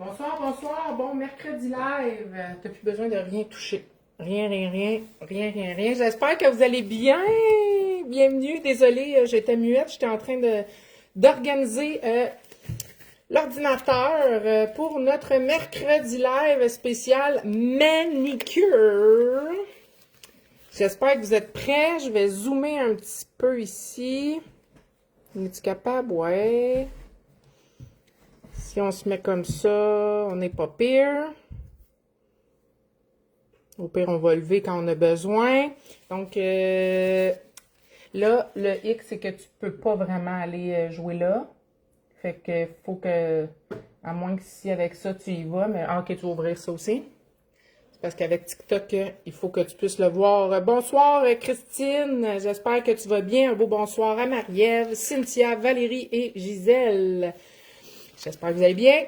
Bonsoir, bonsoir. Bon mercredi live. T'as plus besoin de rien toucher. Rien. J'espère que vous allez bien. Bienvenue. Désolée, j'étais muette. J'étais en train d'organiser l'ordinateur pour notre mercredi live spécial manicure. J'espère que vous êtes prêts. Je vais zoomer un petit peu ici. Es-tu capable? Ouais. Si on se met comme ça, on n'est pas pire. Au pire, on va lever quand on a besoin. Donc, là, le X, c'est que tu peux pas vraiment aller jouer là. Fait que faut que, à moins que si avec ça, tu y vas, mais ok, tu vas ouvrir ça aussi. C'est parce qu'avec TikTok, il faut que tu puisses le voir. Bonsoir, Christine. J'espère que tu vas bien. Un beau bonsoir à Marie-Ève, Cynthia, Valérie et Gisèle. J'espère que vous allez bien.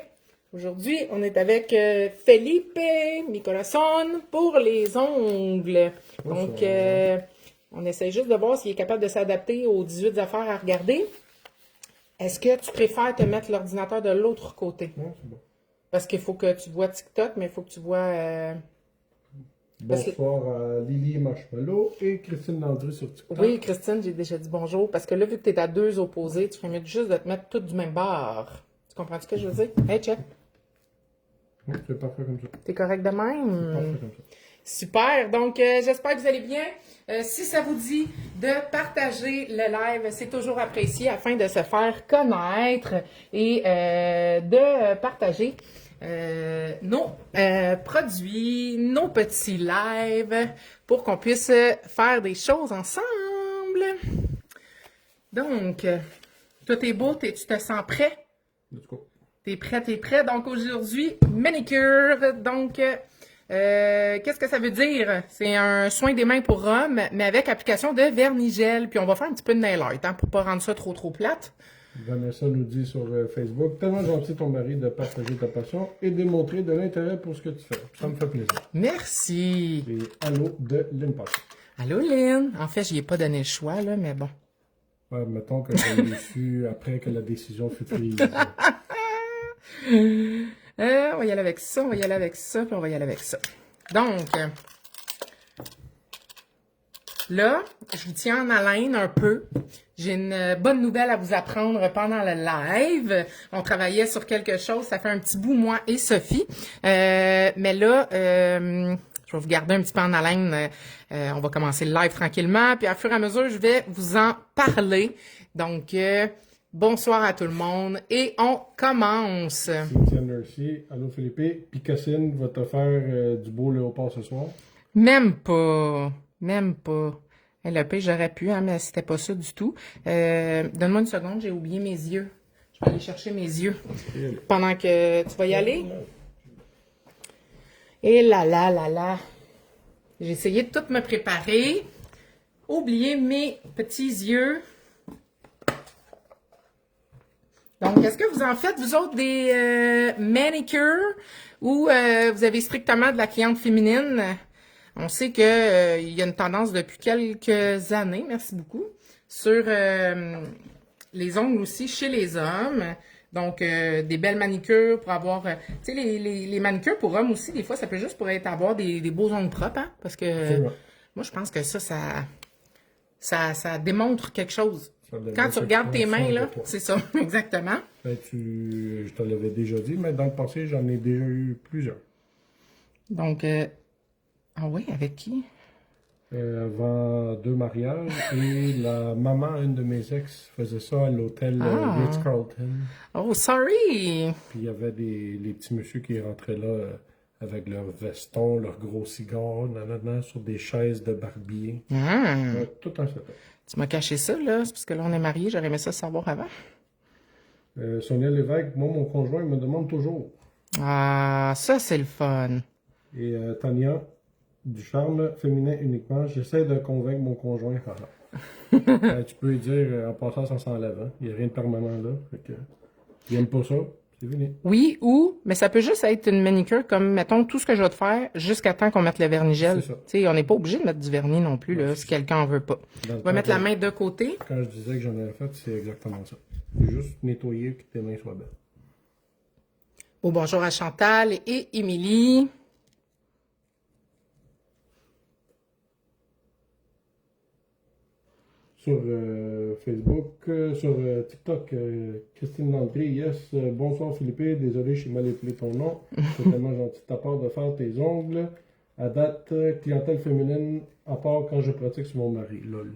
Aujourd'hui, on est avec Felipe Nicolason pour les ongles. Donc, on essaie juste de voir s'il est capable de s'adapter aux 18 affaires à regarder. Est-ce que tu préfères te mettre l'ordinateur de l'autre côté? Non, c'est bon. Parce qu'il faut que tu vois TikTok, mais il faut que tu vois... Bonsoir à Lily Marshmallow et Christine Landry sur TikTok. Oui, Christine, j'ai déjà dit bonjour. Parce que là, vu que tu es à deux opposés, tu ferais mieux juste de te mettre toutes du même bord. Tu comprends ce que je veux dire? Hey, check. Oui, c'est parfait comme ça. T'es correct de même? Parfait comme ça. Super. Donc, j'espère que vous allez bien. Si ça vous dit de partager le live, c'est toujours apprécié afin de se faire connaître et de partager nos produits, nos petits lives pour qu'on puisse faire des choses ensemble. Donc, tout est beau, tu te sens prêt? Let's go. T'es prêt? Donc aujourd'hui, manicure. Donc, qu'est-ce que ça veut dire? C'est un soin des mains pour hommes, mais avec application de vernis-gel. Puis on va faire un petit peu de nail art, hein, pour pas rendre ça trop plate. Vanessa nous dit sur Facebook, tellement gentil ton mari de partager ta passion et démontrer de l'intérêt pour ce que tu fais. Ça me fait plaisir. Merci. Et allô de Lynn Pass. Allô, Lynn. En fait, j'y ai pas donné le choix, là, mais bon. Ouais, mettons que je l'ai su après que la décision fut prise. On va y aller avec ça, puis on va y aller avec ça. Donc, là, je vous tiens en haleine un peu. J'ai une bonne nouvelle à vous apprendre pendant le live. On travaillait sur quelque chose, ça fait un petit bout, moi et Sophie. Mais là, je vais vous garder un petit peu en haleine. On va commencer le live tranquillement, puis à fur et à mesure, je vais vous en parler. Donc, bonsoir à tout le monde et on commence. Cynthia Nursi, allô Philippe, Picassine va te faire du beau léopard ce soir. Même pas. Hey, le pire, j'aurais pu, hein, mais c'était pas ça du tout. Donne-moi une seconde, j'ai oublié mes yeux. Je vais aller chercher mes yeux. Pendant que tu vas y aller. Et là. J'ai essayé de tout me préparer. Oublier mes petits yeux. Donc, est-ce que vous en faites, vous autres, des manicures ou vous avez strictement de la cliente féminine? On sait que il y a une tendance depuis quelques années, merci beaucoup, sur les ongles aussi chez les hommes. Donc, des belles manicures pour avoir... tu sais, les manicures pour hommes aussi, des fois, ça peut juste pour être avoir des beaux ongles propres, hein? Parce que moi, je pense que ça démontre quelque chose. Quand tu regardes tes mains, là, c'est ça, exactement. Ben, je te l'avais déjà dit, mais dans le passé, j'en ai déjà eu plusieurs. Donc, ah oui, avec qui? Avant deux mariages, et la maman, une de mes ex, faisait ça à l'hôtel Ritz-Carlton. Oh, sorry! Puis il y avait les petits messieurs qui rentraient là avec leur veston, leur gros cigare, sur des chaises de barbier. Tout un setup. Tu m'as caché ça, là? C'est parce que là, on est mariés, j'aurais aimé ça savoir avant. Sonia Lévesque, moi, mon conjoint, il me demande toujours. Ah, ça, c'est le fun. Et Tania, du charme féminin uniquement, j'essaie de convaincre mon conjoint. Tu peux lui dire, en passant, ça s'enlève. Hein? Il n'y a rien de permanent là. Fait que, il n'aime pas ça, c'est fini. Oui, mais ça peut juste être une manicure comme, mettons, tout ce que je vais te faire jusqu'à temps qu'on mette le vernis-gel. C'est ça. Tu sais, on n'est pas obligé de mettre du vernis non plus, là, si quelqu'un en veut pas. On va mettre la main de côté. Quand je disais que j'en avais fait, c'est exactement ça. C'est juste nettoyer et que tes mains soient belles. Bon, bonjour à Chantal et Émilie. Sur Facebook, sur TikTok, Christine Landry, yes, bonsoir Philippe, désolé, j'ai mal appelé ton nom. C'est tellement gentil de ta part de faire tes ongles. À date, clientèle féminine, à part quand je pratique sur mon mari, lol.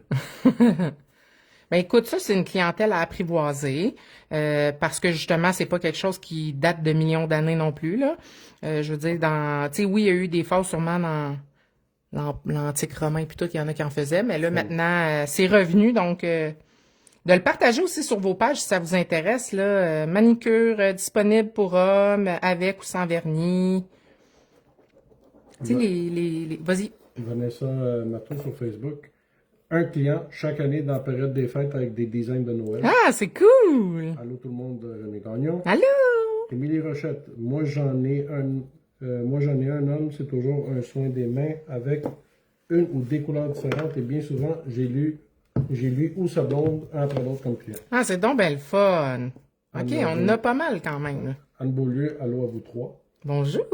Ben écoute, ça, c'est une clientèle à apprivoiser, parce que justement, c'est pas quelque chose qui date de millions d'années non plus, là. Je veux dire, tu sais, oui, il y a eu des phases sûrement dans l'antique romain puis tout, il y en a qui en faisaient, mais là, maintenant, c'est revenu, donc de le partager aussi sur vos pages si ça vous intéresse, là. Manicure disponible pour hommes, avec ou sans vernis. Tu sais, Vas-y. Vanessa Matou sur Facebook. Un client chaque année dans la période des fêtes avec des designs de Noël. Ah, c'est cool! Allô tout le monde, René Gagnon. Allô? Émilie Rochette, moi j'en ai un homme, c'est toujours un soin des mains avec une ou des couleurs différentes et bien souvent j'ai lui ou sa blonde entre l'autre comme client. Ah, c'est donc ben le fun. OK, on en a pas mal quand même, là. Anne Beaulieu, allô à vous trois. Bonjour!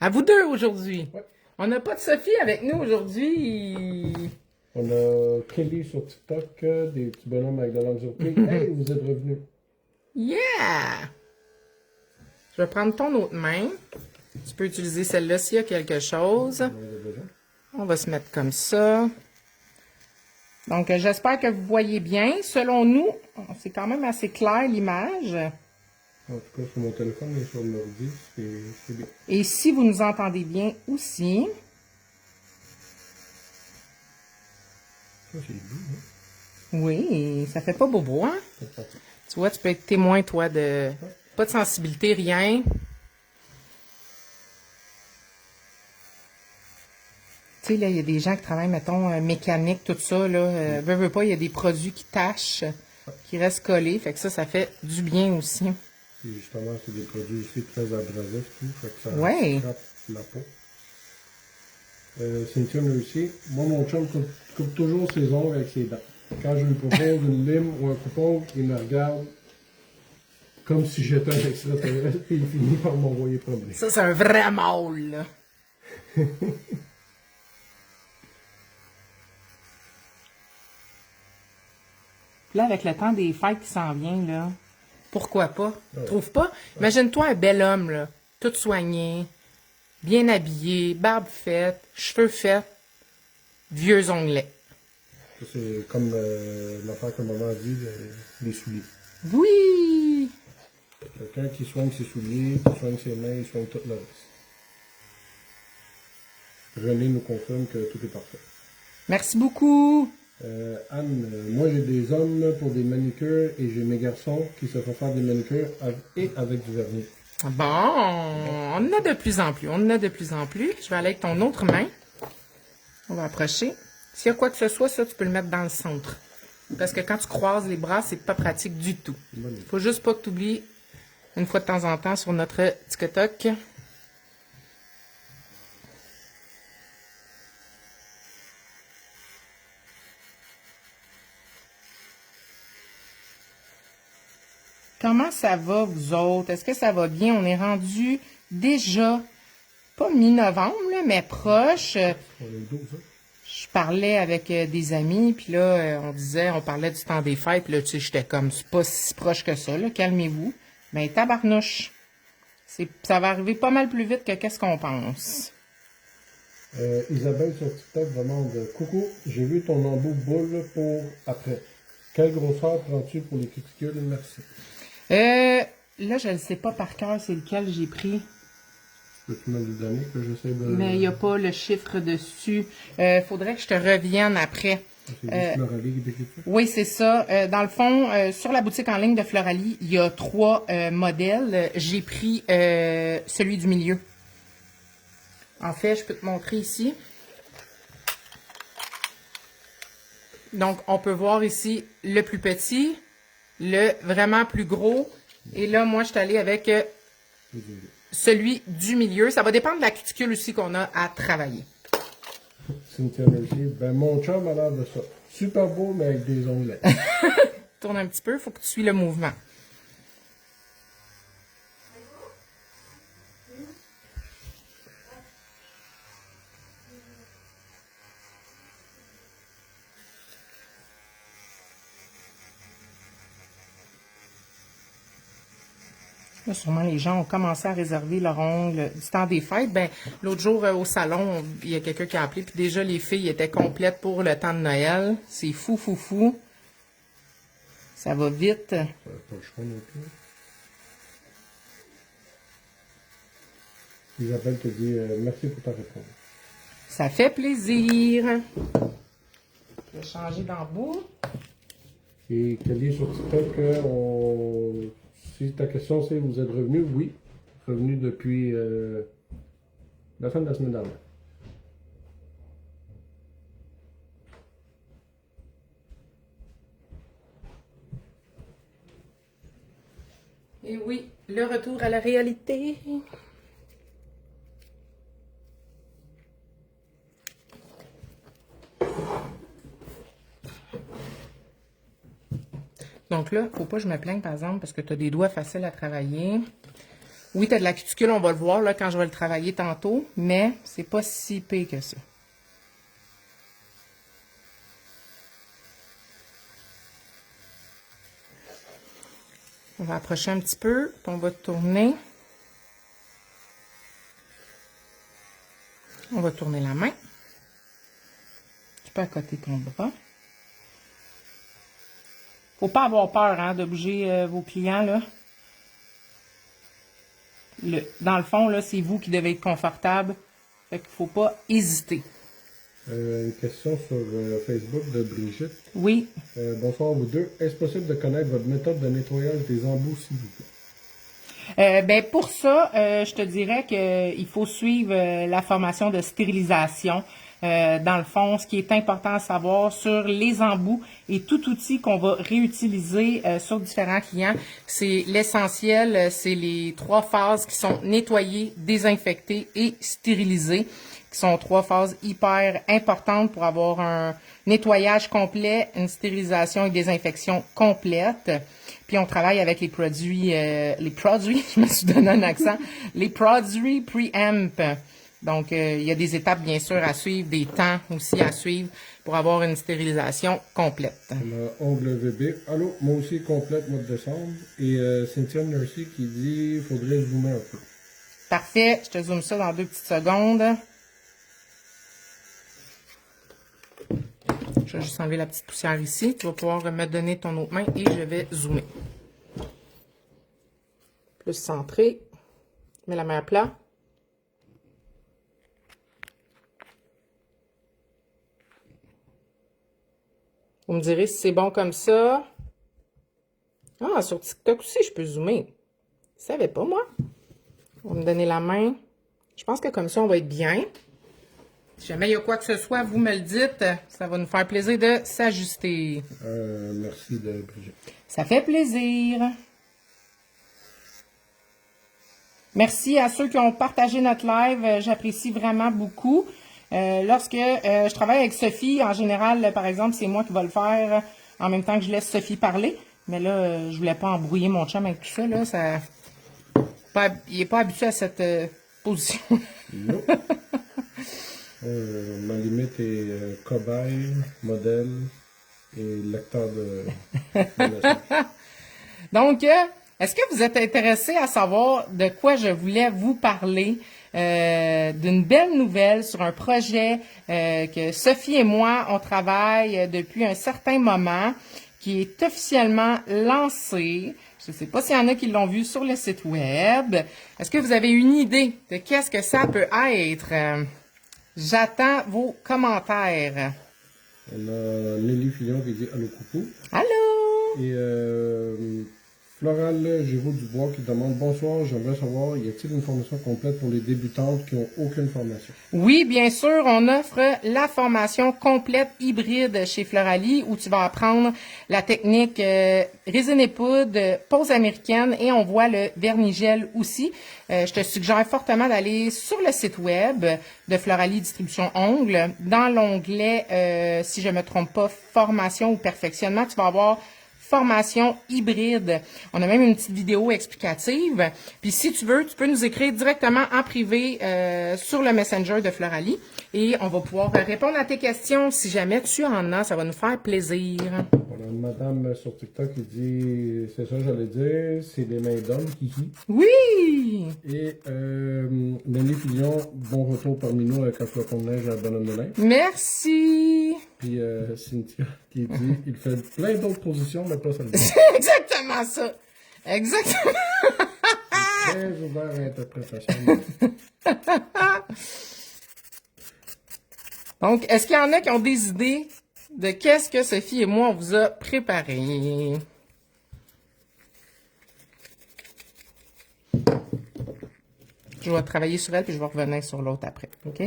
À vous deux aujourd'hui. Ouais. On n'a pas de Sophie avec nous aujourd'hui. On a Kelly sur TikTok, des petits bonhommes avec de la surprise. Hey, vous êtes revenus. Yeah! Je vais prendre ton autre main. Tu peux utiliser celle-là s'il y a quelque chose. On va se mettre comme ça. Donc, j'espère que vous voyez bien. Selon nous, c'est quand même assez clair l'image. En tout cas, sur mon téléphone et sur l'ordi, c'est bien. Et si vous nous entendez bien aussi. Ça, c'est doux, hein? Oui, ça fait pas bobo, hein? Tu vois, tu peux être témoin, toi, de... Pas de sensibilité, rien. Tu sais, là, il y a des gens qui travaillent, mettons, mécanique, tout ça, là. Veux pas, il y a des produits qui tâchent, qui restent collés. Fait que ça fait du bien aussi. Et justement, c'est des produits aussi très abrasifs, tout. Fait que ça Ouais. frappe la peau. Cynthia me aussi. Moi, mon chum coupe toujours ses ongles avec ses dents. Quand je lui propose une lime ou un coupon, il me regarde comme si j'étais un extraterrestre et il finit par m'envoyer promener. Ça, c'est un vrai mâle, là. Puis là, avec le temps des fêtes qui s'en vient, là, pourquoi pas? Ouais. Trouve pas? Imagine-toi un bel homme, là, tout soigné, bien habillé, barbe faite, cheveux faits, vieux onglets. Ça, c'est comme l'affaire que maman a dit, les souliers. Oui! Quelqu'un qui soigne ses souliers, qui soigne ses mains, il soigne tout le reste. René nous confirme que tout est parfait. Merci beaucoup! Anne, moi j'ai des hommes pour des manicures et j'ai mes garçons qui se font faire des manicures et avec du vernis. Bon, on en a de plus en plus, on en a de plus en plus. Je vais aller avec ton autre main. On va approcher. S'il y a quoi que ce soit, ça, tu peux le mettre dans le centre. Parce que quand tu croises les bras, c'est pas pratique du tout. Faut juste pas que tu oublies, une fois de temps en temps, sur notre TikTok. Comment ça va, vous autres? Est-ce que ça va bien? On est rendu déjà, pas mi-novembre, là, mais proche. On est le 12, hein? Je parlais avec des amis, puis là, on parlait du temps des fêtes, puis là, tu sais, j'étais comme, c'est pas si proche que ça, là, calmez-vous. Mais tabarnouche, ça va arriver pas mal plus vite que qu'est-ce qu'on pense. Isabelle sur TikTok demande coucou, j'ai vu ton embout boule pour après. Quelle grosseur prends-tu pour les cuticules? Merci. Là, je ne sais pas par cœur c'est lequel j'ai pris. Peux-tu me le donner que j'essaie de. Mais il n'y a pas le chiffre dessus. Faudrait que je te revienne après. C'est Floralie qui décrit ça? Oui, c'est ça. Dans le fond, sur la boutique en ligne de Floralie, il y a 3 modèles. J'ai pris celui du milieu. En fait, je peux te montrer ici. Donc, on peut voir ici le plus petit, le vraiment plus gros. Et là, moi, je suis allée avec celui du milieu. Ça va dépendre de la cuticule aussi qu'on a à travailler. Cynthia Mercier, ben mon chum a l'air de ça. Super beau, mais avec des onglets. Tourne un petit peu, il faut que tu suives le mouvement. Là, sûrement, les gens ont commencé à réserver leur ongle du temps des fêtes. Ben, l'autre jour, au salon, il y a quelqu'un qui a appelé, puis déjà, les filles étaient complètes pour le temps de Noël. C'est fou, fou, fou. Ça va vite. Ça n'a pas le choix non plus. Isabelle te dit merci pour ta réponse. Ça fait plaisir. Je vais changer d'embout. Et Kelly sur TikTok, si ta question c'est vous êtes revenu, oui. Revenu depuis la fin de la semaine dernière. Et oui, le retour à la réalité. Donc là, faut pas que je me plaigne, par exemple, parce que tu as des doigts faciles à travailler. Oui, tu as de la cuticule, on va le voir là quand je vais le travailler tantôt, mais c'est pas si pire que ça. On va approcher un petit peu, puis on va tourner. On va tourner la main. Tu peux accoter ton bras. Faut pas avoir peur hein, de bouger vos clients, là. Dans le fond, là, c'est vous qui devez être confortable. Fait qu'il faut pas hésiter. Une question sur Facebook de Brigitte. Oui. Bonsoir vous deux. Est-ce possible de connaître votre méthode de nettoyage des embouts, s'il vous plaît? Ben pour ça, je te dirais qu'il faut suivre la formation de stérilisation. Dans le fond, ce qui est important à savoir sur les embouts et tout outil qu'on va réutiliser sur différents clients, c'est l'essentiel, c'est les 3 phases qui sont nettoyer, désinfecter et stériliser, qui sont 3 phases hyper importantes pour avoir un nettoyage complet, une stérilisation et désinfection complète. Puis on travaille avec les produits, je me suis donné un accent, les produits Preamp. Donc, il y a des étapes, bien sûr, à suivre, des temps aussi à suivre pour avoir une stérilisation complète. On a Ongle VB. Allô, moi aussi complète mois de décembre. Et Cynthia Nursey qui dit il faudrait zoomer un peu. Parfait, je te zoome ça dans 2 petites secondes. Je vais juste enlever la petite poussière ici. Tu vas pouvoir me donner ton autre main et je vais zoomer. Plus centré. Mets la main à plat. Vous me direz si c'est bon comme ça. Ah, sur TikTok aussi, je peux zoomer. Je savais pas, moi. On va me donner la main. Je pense que comme ça, on va être bien. Si jamais il y a quoi que ce soit, vous me le dites. Ça va nous faire plaisir de s'ajuster. Merci de Brigitte. Ça fait plaisir. Merci à ceux qui ont partagé notre live. J'apprécie vraiment beaucoup. Lorsque je travaille avec Sophie, en général, par exemple, c'est moi qui vais le faire en même temps que je laisse Sophie parler. Mais là, je voulais pas embrouiller mon chum avec tout ça. Là, il n'est pas habitué à cette position. Non. Ma limite est cobaye, modèle et lecteur de Donc, est-ce que vous êtes intéressé à savoir de quoi je voulais vous parler? D'une belle nouvelle sur un projet que Sophie et moi, on travaille depuis un certain moment, qui est officiellement lancé. Je ne sais pas s'il y en a qui l'ont vu sur le site web. Est-ce que vous avez une idée de qu'est-ce que ça peut être? J'attends vos commentaires. On a Nelly Fillon qui dit allô coucou. Allô? Et Floral Giroux-Dubois qui demande bonsoir, j'aimerais savoir, y a-t-il une formation complète pour les débutantes qui n'ont aucune formation? Oui, bien sûr, on offre la formation complète hybride chez Floralie où tu vas apprendre la technique résine et poudre, pose américaine et on voit le vernigel aussi. Je te suggère fortement d'aller sur le site web de Floralie Distribution Ongles. Dans l'onglet, si je me trompe pas, formation ou perfectionnement, tu vas avoir formation hybride. On a même une petite vidéo explicative. Puis si tu veux, tu peux nous écrire directement en privé sur le Messenger de Floralie et on va pouvoir répondre à tes questions. Si jamais tu en as, ça va nous faire plaisir. Voilà, Madame sur TikTok, il dit, c'est ça, j'allais dire, c'est des mains d'homme, hihi. Oui! Et Nelly Fillon, bon retour parmi nous avec un flocon de neige à un bonhomme de neige. Merci! Puis Cynthia qui dit, il fait plein d'autres positions, mais pas celle-là. C'est exactement ça! Exactement! Très ouvert à l'interprétation. Donc, est-ce qu'il y en a qui ont des idées de qu'est-ce que Sophie et moi, on vous a préparé? Je vais travailler sur elle, puis je vais revenir sur l'autre après. OK?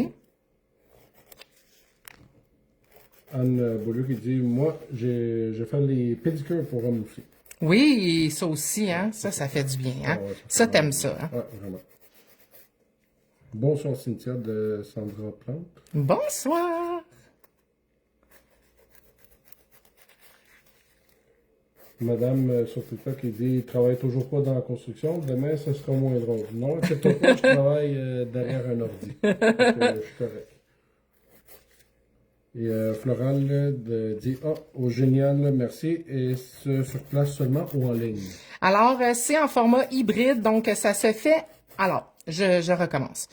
Anne Beaulieu qui dit, moi, j'ai fait les pédicures pour hommes aussi. Oui, ça aussi, hein? Ça fait du bien, hein? Ouais, Ça, t'aimes ça, hein? Ouais, vraiment. Bonsoir Cynthia de Sandra Plante. Bonsoir! Madame sur TikTok qui dit, il travaille toujours pas dans la construction, demain ce sera moins drôle. Non, inquiète-toi pas, je travaille derrière un ordi. Donc, je suis correct. Et Floral dit, oh, génial, merci. Et sur place seulement ou en ligne? Alors, c'est en format hybride, donc ça se fait... Alors, je recommence.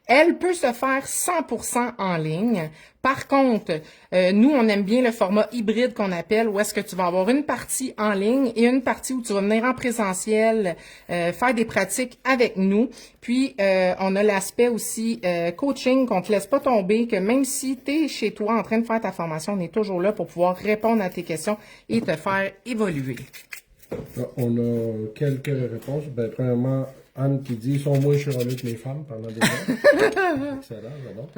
Elle peut se faire 100% en ligne. Par contre, nous, on aime bien le format hybride qu'on appelle, où est-ce que tu vas avoir une partie en ligne et une partie où tu vas venir en présentiel, faire des pratiques avec nous. Puis, on a l'aspect aussi coaching, qu'on te laisse pas tomber, que même si tu es chez toi en train de faire ta formation, on est toujours là pour pouvoir répondre à tes questions et te faire évoluer. Là, on a quelques réponses. Ben, premièrement, Anne qui dit, ils sont moins chirolés que les femmes pendant des heures. Excellent, j'adore.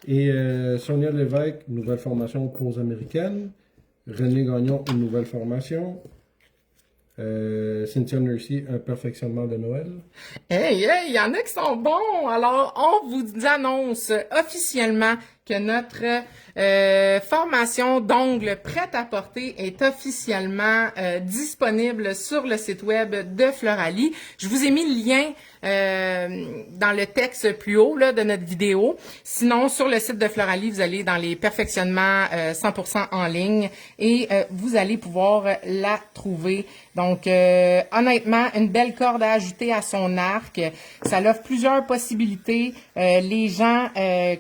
Et Sonia Lévesque, nouvelle formation pause américaine. René Gagnon, une nouvelle formation. Cynthia Nursey, un perfectionnement de Noël. Hey, il y en a qui sont bons. Alors, on vous annonce officiellement que notre formation d'ongles prête à porter est officiellement disponible sur le site web de Floralie. Je vous ai mis le lien dans le texte plus haut là, de notre vidéo. Sinon, sur le site de Floralie, vous allez dans les perfectionnements 100% en ligne et vous allez pouvoir la trouver. Donc, honnêtement, une belle corde à ajouter à son arc. Ça offre plusieurs possibilités. Les gens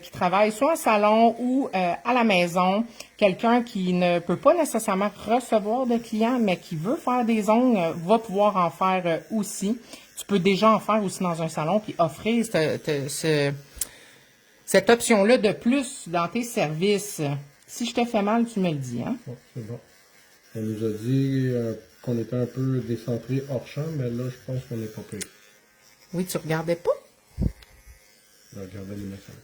qui travaillent soit en salon ou à la maison, quelqu'un qui ne peut pas nécessairement recevoir de clients, mais qui veut faire des ongles, va pouvoir en faire aussi. Tu peux déjà en faire aussi dans un salon, puis offrir cette option-là de plus dans tes services. Si je te fais mal, tu me le dis, hein? Bon, c'est bon. Elle nous a dit qu'on était un peu décentré hors champ, mais là, je pense qu'on n'est pas pire. Oui, tu regardais pas? Je regardais les messages.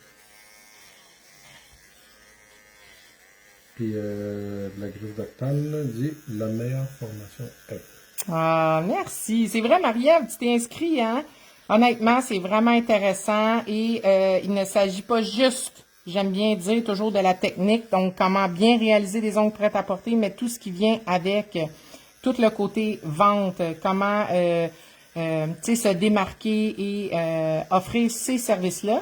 Puis la griffe d'octane dit la meilleure formation ever. Ah, merci. C'est vrai, Marie-Ève, tu t'es inscrit, hein? Honnêtement, c'est vraiment intéressant et il ne s'agit pas juste, j'aime bien dire, toujours de la technique, donc comment bien réaliser des ongles prêts à porter, mais tout ce qui vient avec, tout le côté vente, comment se démarquer et offrir ces services-là.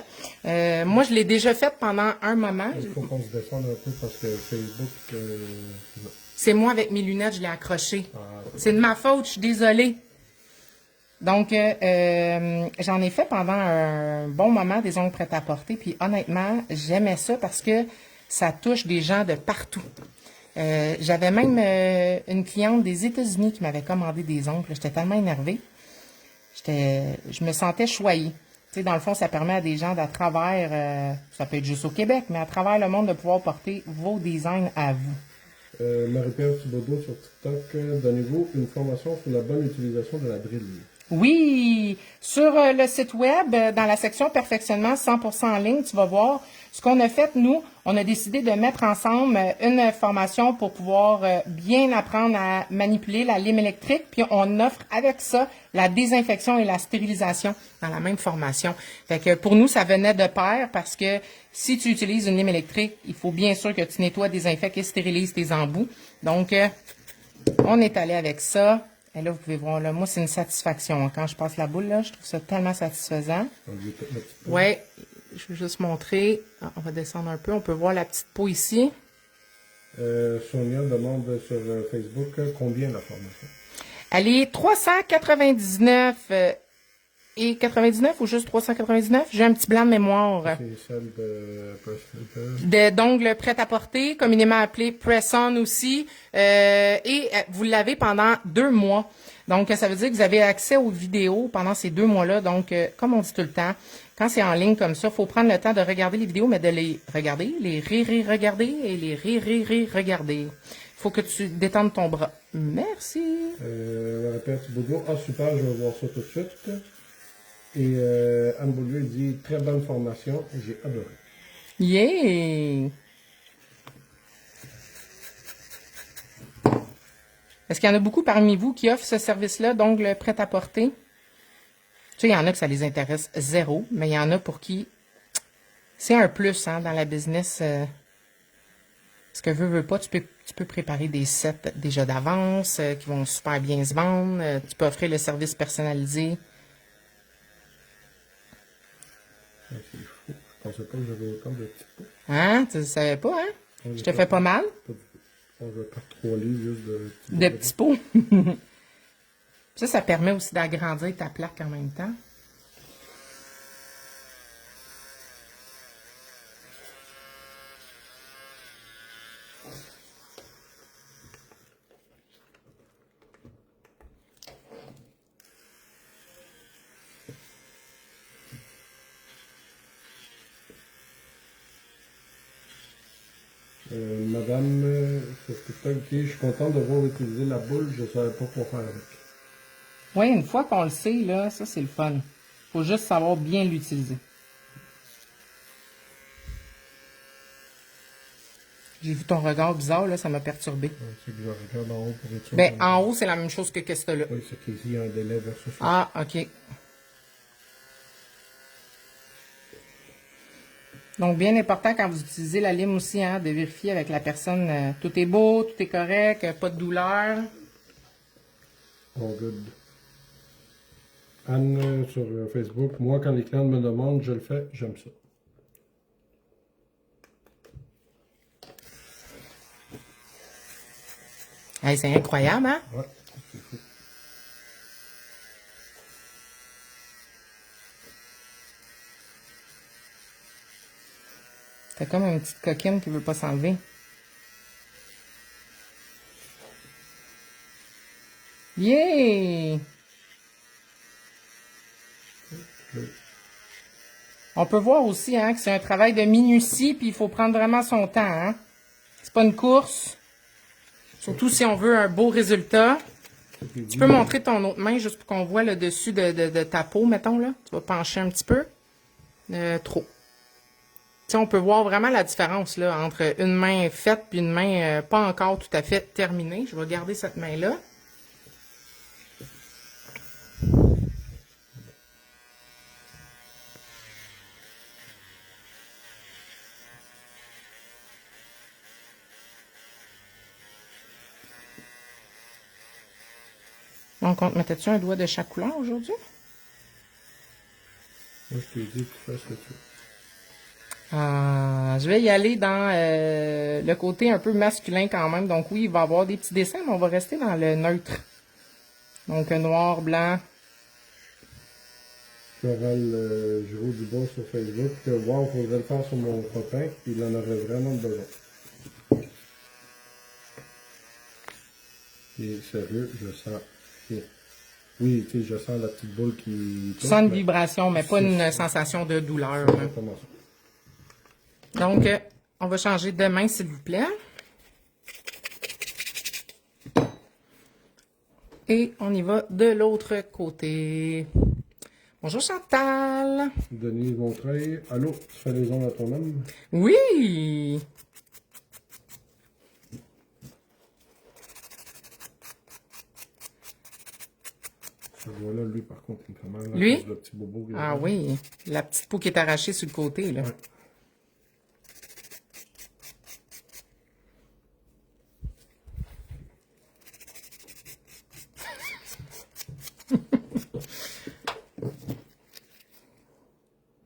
Moi, je l'ai déjà fait pendant un moment. Il faut qu'on se descende un peu parce que Facebook... C'est moi avec mes lunettes, je l'ai accroché. Ah, c'est de ma faute, je suis désolée. Donc, j'en ai fait pendant un bon moment des ongles prêts à porter. Puis honnêtement, j'aimais ça parce que ça touche des gens de partout. J'avais même une cliente des États-Unis qui m'avait commandé des ongles. J'étais tellement énervée. Je me sentais choyée. Tu sais, dans le fond, ça permet à des gens d'à travers, ça peut être juste au Québec, mais à travers le monde de pouvoir porter vos designs à vous. Marie-Pierre Thibodeau sur TikTok, donnez-vous une formation sur la bonne utilisation de la drill. Oui, sur le site web, dans la section perfectionnement 100% en ligne, tu vas voir ce qu'on a fait. Nous, on a décidé de mettre ensemble une formation pour pouvoir bien apprendre à manipuler la lime électrique. Puis on offre avec ça la désinfection et la stérilisation dans la même formation. Fait que pour nous, ça venait de pair parce que si tu utilises une lime électrique, il faut bien sûr que tu nettoies, désinfectes et stérilises tes embouts. Donc, on est allé avec ça. Et là, vous pouvez voir, là, moi, c'est une satisfaction. Quand je passe la boule, là, je trouve ça tellement satisfaisant. Oui, je vais juste montrer. Ah, on va descendre un peu. On peut voir la petite peau ici. Sonia demande sur Facebook combien la formation? Elle est 399 et 99 ou juste 399? J'ai un petit blanc de mémoire. C'est celle D'ongles prêt-à-porter, communément appelé press-on aussi. Et vous l'avez pendant 2 mois. Donc, ça veut dire que vous avez accès aux vidéos pendant ces 2 mois-là. Donc, comme on dit tout le temps, quand c'est en ligne comme ça, il faut prendre le temps de regarder les vidéos, mais de les regarder, les regarder et les regarder. Il faut que tu détendes ton bras. Merci. Répète Thibodeau. Ah, super, je vais voir ça tout de suite. Et Anne Beaulieu dit très bonne formation, j'ai adoré. Yeah! Est-ce qu'il y en a beaucoup parmi vous qui offrent ce service-là, donc le prêt-à-porter? Tu sais, il y en a que ça les intéresse zéro, mais il y en a pour qui c'est un plus hein, dans la business. Ce que veux pas, tu peux préparer des sets déjà d'avance qui vont super bien se vendre. Tu peux offrir le service personnalisé. C'est fou. Je pensais pas que j'avais autant de petits pots. Hein? Tu ne savais pas, hein? Je te fais pas mal? Pas du tout. Je vais faire 3 livres juste De petits pots. Ça permet aussi d'agrandir ta plaque en même temps. Madame, sur TikTok, je suis content de voir utiliser la boule, je ne savais pas quoi faire avec. Oui, une fois qu'on le sait, là, ça c'est le fun. Faut juste savoir bien l'utiliser. J'ai vu ton regard bizarre, là, ça m'a perturbé. C'est que je regarde en haut pour être sûr. Ben, en haut, c'est la même chose que ce là. Oui, c'est qu'ici, il y a un délai versus... Ah, OK. Donc, bien important quand vous utilisez la lime aussi, hein, de vérifier avec la personne, tout est beau, tout est correct, pas de douleur. Oh, good. Anne, sur Facebook, moi, quand les clients me demandent, je le fais, j'aime ça. Hey, c'est incroyable, hein? Ouais, c'est fou. T'as comme une petite coquine qui veut pas s'enlever. Yeah! On peut voir aussi hein, que c'est un travail de minutie, puis il faut prendre vraiment son temps. Hein? C'est pas une course. Surtout si on veut un beau résultat. Tu peux montrer ton autre main juste pour qu'on voit le dessus de ta peau, mettons. Là. Tu vas pencher un petit peu. Trop. Tu sais, on peut voir vraiment la différence là, entre une main faite et une main pas encore tout à fait terminée. Je vais garder cette main-là. Donc, on te mettait-tu un doigt de chaque couleur aujourd'hui? Moi, je t'ai dit que tu fasses ce que tu veux. Je vais y aller dans le côté un peu masculin quand même. Donc oui, il va y avoir des petits dessins, mais on va rester dans le neutre. Donc noir, blanc. Coral Giraud Dubois sur Facebook. Wow, faudrait le faire sur mon copain, il en aurait vraiment besoin. Et sérieux, je sens rien. Oui, tu sais, je sens la petite boule qui... Tu sens une vibration, mais pas une sensation de douleur. C'est exactement ça. Donc, on va changer de main, s'il vous plaît. Et on y va de l'autre côté. Bonjour Chantal. Denise Montreuil. Allô, tu fais les ongles à ton homme? Oui. Ce vois-là, lui, par contre, il me fait mal. Lui? Le petit bobo. Ah oui, la petite peau qui est arrachée sur le côté, là. Ouais.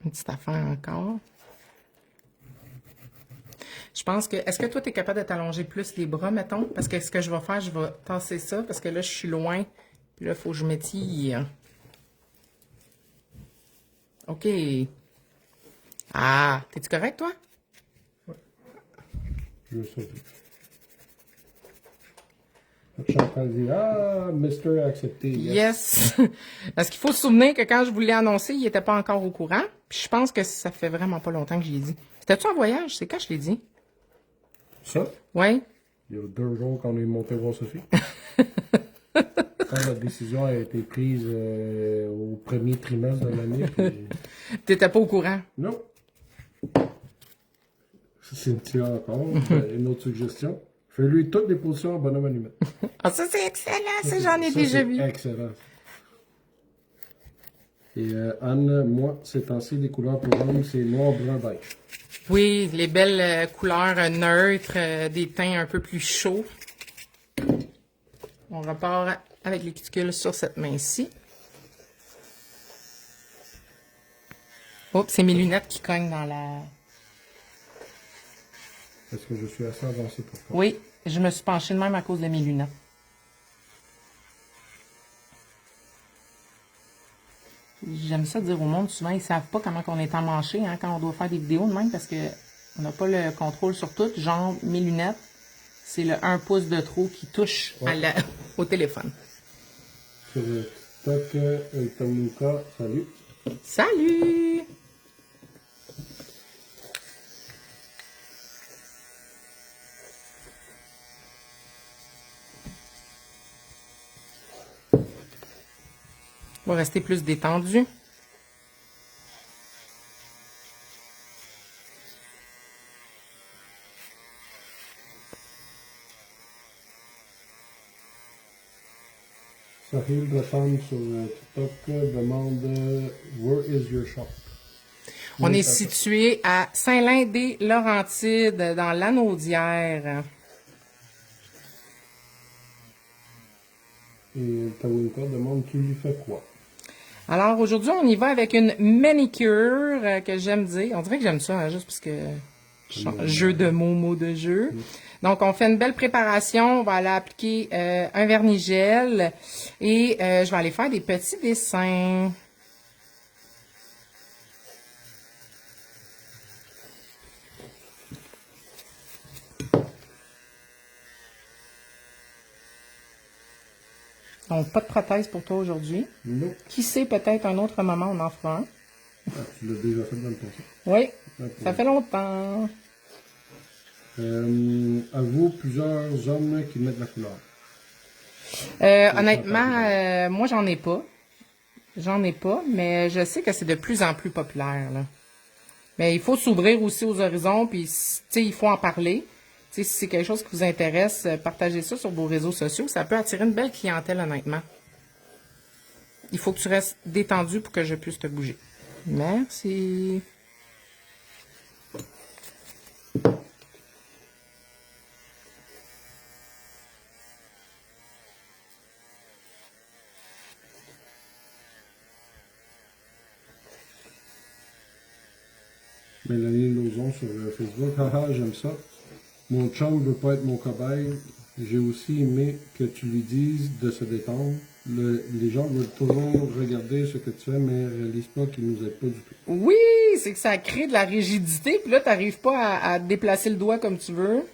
Une petite affaire encore. Je Je pense que... Est-ce que toi, tu es capable de t'allonger plus les bras, mettons? Parce que ce que je vais faire, je vais tasser ça, parce que là, je suis loin. Puis là, il faut que je m'étire. OK. Ah, t'es-tu correct, toi? Je veux sauter. Chantal dit, ah, Mister accepté. Yes! Parce qu'il faut se souvenir que quand je vous l'ai annoncé, il n'était pas encore au courant. Puis je pense que ça fait vraiment pas longtemps que je l'ai dit. C'était-tu en voyage? C'est quand je l'ai dit? Ça? Oui. Il y a 2 jours qu'on est monté voir Sophie. Quand la décision a été prise au premier trimestre de l'année. Puis... T'étais pas au courant? Non. Cynthia encore, une autre suggestion. Fais-lui toutes les positions en bonhomme allumette. Ah, ça, c'est excellent! Ça, j'en ai déjà vu. Excellent. Et Anne, moi, ces temps-ci, les couleurs pour hommes, c'est noir, blanc, beige. Oui, les belles couleurs neutres, des teints un peu plus chauds. On repart avec les cuticules sur cette main-ci. Oups, c'est mes lunettes qui cognent dans la... Est-ce que je suis assez avancé pour toi? Oui, je me suis penchée de même à cause de mes lunettes. J'aime ça dire au monde, souvent ils savent pas comment on est emmanché hein, quand on doit faire des vidéos de même parce que on n'a pas le contrôle sur tout. Genre, mes lunettes, c'est le 1 pouce de trop qui touche au téléphone. Sur le TikTok, Tomika, salut. Salut! On va rester plus détendu. Sahil Ratan sur TikTok demande Where is your shop? On est situé à Saint-Lin-des-Laurentides, dans l'Anaudière. Et Tawinka demande qui lui fait quoi? Alors, aujourd'hui, on y va avec une manicure que j'aime dire. On dirait que j'aime ça, hein, juste parce que... Jeu de mots, mots de jeu. Donc, on fait une belle préparation. On va aller appliquer un vernis-gel. Et je vais aller faire des petits dessins. Donc, pas de prothèse pour toi aujourd'hui. Non. Qui sait, peut-être un autre moment, on en fera un. Ah, tu l'as déjà fait dans le passé. Oui, Okay. ça fait longtemps. À vous, plusieurs hommes qui mettent la couleur. Honnêtement, moi, j'en ai pas. J'en ai pas, mais je sais que c'est de plus en plus populaire, là. Mais il faut s'ouvrir aussi aux horizons, puis, tu sais, il faut en parler. Tu sais, si c'est quelque chose qui vous intéresse, partagez ça sur vos réseaux sociaux. Ça peut attirer une belle clientèle, honnêtement. Il faut que tu restes détendu pour que je puisse te bouger. Merci. Mélanie Lauzon sur Facebook. Haha, j'aime ça. Mon chum veut pas être mon cobaye. J'ai aussi aimé que tu lui dises de se détendre. Les gens veulent toujours regarder ce que tu fais, mais réalisent pas qu'ils nous aident pas du tout. Oui, c'est que ça crée de la rigidité, puis là, tu n'arrives pas à déplacer le doigt comme tu veux.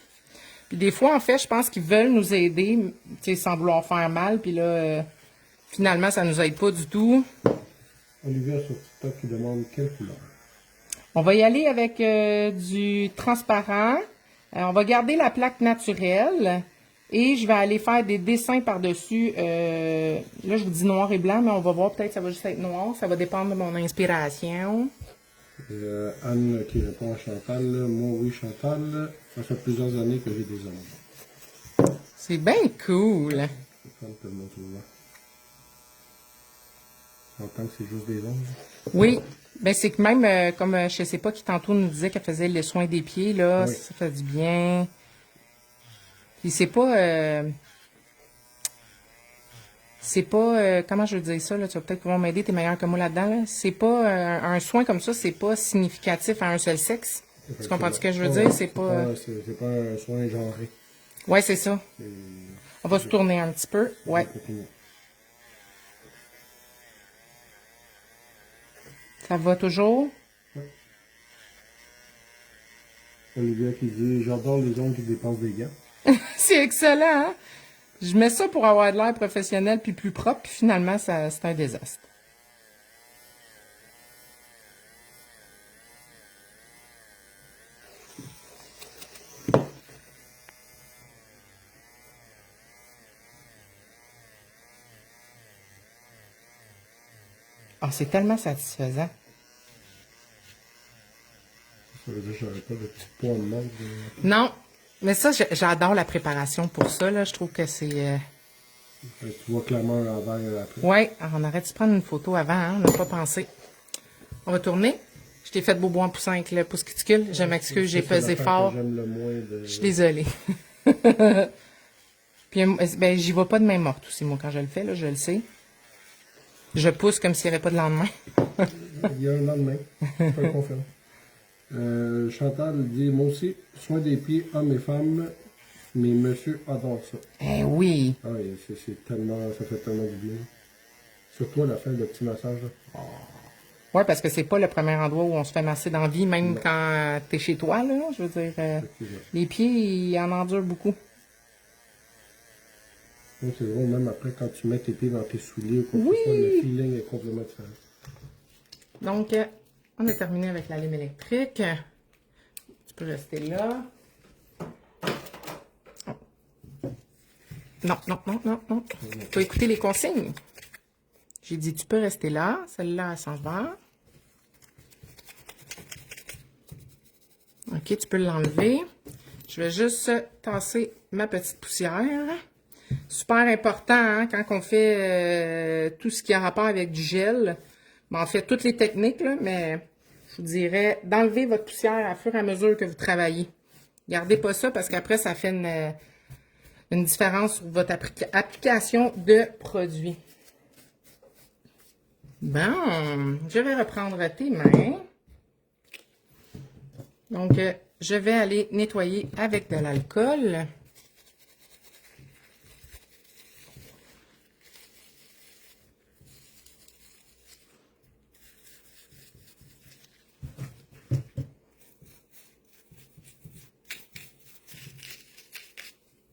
Puis des fois, en fait, je pense qu'ils veulent nous aider, tu sais, sans vouloir faire mal, puis là, finalement, ça nous aide pas du tout. Olivia sur TikTok qui demande quelle couleur. On va y aller avec du transparent. On va garder la plaque naturelle. Et je vais aller faire des dessins par-dessus. Là, je vous dis noir et blanc, mais on va voir. Peut-être que ça va juste être noir. Ça va dépendre de mon inspiration. Anne qui répond à Chantal. Moi, oui, Chantal. Ça fait plusieurs années que j'ai des ongles. C'est bien cool. C'est comme tellement tu vois. Chantal, c'est juste des ongles. Oui. Ben, c'est que même, comme je sais pas qui tantôt nous disait qu'elle faisait les soins des pieds, là, Oui. ça fait du bien. Puis c'est pas, comment je veux dire ça, là, tu vas peut-être pouvoir m'aider, t'es meilleur que moi là-dedans, là. C'est pas, un soin comme ça, c'est pas significatif à un seul sexe. Tu comprends ce que je veux dire? C'est pas... C'est pas un soin genré. Ouais, c'est ça. On va se tourner un petit peu. Ouais. Ça va toujours? Olivia qui dit « J'adore les ongles qui dépensent des gants. » C'est excellent, hein? Je mets ça pour avoir de l'air professionnel puis plus propre, puis finalement, c'est un désastre. Ah, c'est tellement satisfaisant. Ça veut dire que j'aurais pas de petit poids de manque. Non, mais ça, j'adore la préparation pour ça, là. Je trouve que c'est... Tu vois clairement avant et après. Ouais, on aurait dû prendre une photo avant, hein? On n'a pas pensé. On va tourner. Je t'ai fait de bobo en poussant avec le pouce cuticule. Je m'excuse, j'ai pesé fort. J'aime le moins de... Je suis désolée. Puis, ben, j'y vais pas de main morte aussi, moi, quand je le fais, là, je le sais. Je pousse comme s'il n'y avait pas de lendemain. Il y a un lendemain, je te le confirme. Chantal dit, moi aussi, soin des pieds, hommes et femmes, mais monsieur adore ça. Eh oui. Ah, c'est tellement, ça fait tellement du bien. Surtout à la fin, le petit massage. Là. Ouais, parce que c'est pas le premier endroit où on se fait masser dans la vie, même quand t'es chez toi, là. Je veux dire, les pieds, ils en endurent beaucoup. Donc, c'est drôle, même après, quand tu mets tes pieds dans tes souliers, quoi que ce soit, le feeling est complètement différent. Donc, on a terminé avec la lime électrique. Tu peux rester là. Non, non, non, non, non. Il faut écouter les consignes. J'ai dit, tu peux rester là. Celle-là, elle s'en va. OK, tu peux l'enlever. Je vais juste tasser ma petite poussière. Super important, hein, quand on fait tout ce qui a rapport avec du gel. Ben, on fait toutes les techniques, là, mais je vous dirais d'enlever votre poussière à fur et à mesure que vous travaillez. Gardez pas ça parce qu'après, ça fait une différence sur votre application de produit. Bon, je vais reprendre tes mains. Donc, je vais aller nettoyer avec de l'alcool.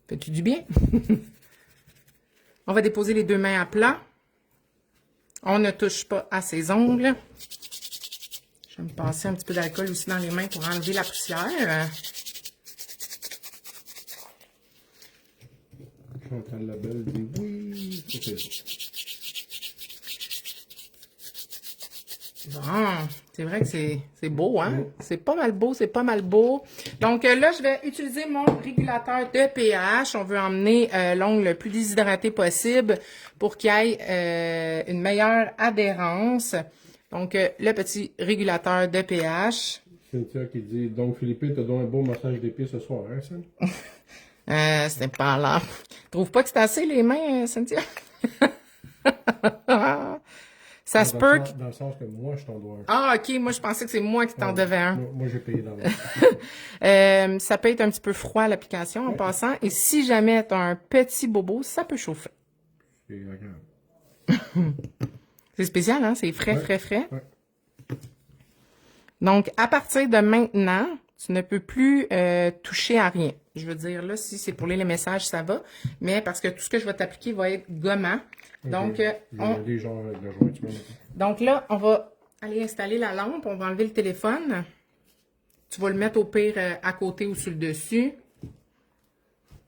Fais-tu du bien? On va déposer les deux mains à plat. On ne touche pas à ses ongles. Je vais me passer un petit peu d'alcool aussi dans les mains pour enlever la poussière. Chantal Labelle dit oui, Bon, c'est vrai que c'est beau, hein? C'est pas mal beau, c'est pas mal beau. Donc là, je vais utiliser mon régulateur de pH. On veut emmener l'ongle le plus déshydraté possible pour qu'il y ait une meilleure adhérence. Donc, le petit régulateur de pH. Cynthia qui dit, donc Philippe, t'as donné un beau massage des pieds ce soir, hein, Cynthia? C'est pas là. Trouve pas que c'est assez les mains, Cynthia? Ça se peut que... Dans le sens que moi, je t'en dois un. Ah, OK. Moi, je pensais que c'est moi qui t'en devais un. Moi j'ai payé d'avance. Ça peut être un petit peu froid, l'application, en passant. Et si jamais tu as un petit bobo, ça peut chauffer. C'est agréable. C'est spécial, hein? C'est frais, frais, frais. Ouais. Donc, à partir de maintenant, tu ne peux plus toucher à rien. Je veux dire, là, si c'est pour lire les messages, ça va. Mais parce que tout ce que je vais t'appliquer va être gommant. Donc, donc là, on va aller installer la lampe. On va enlever le téléphone. Tu vas le mettre au pire à côté ou sur le dessus.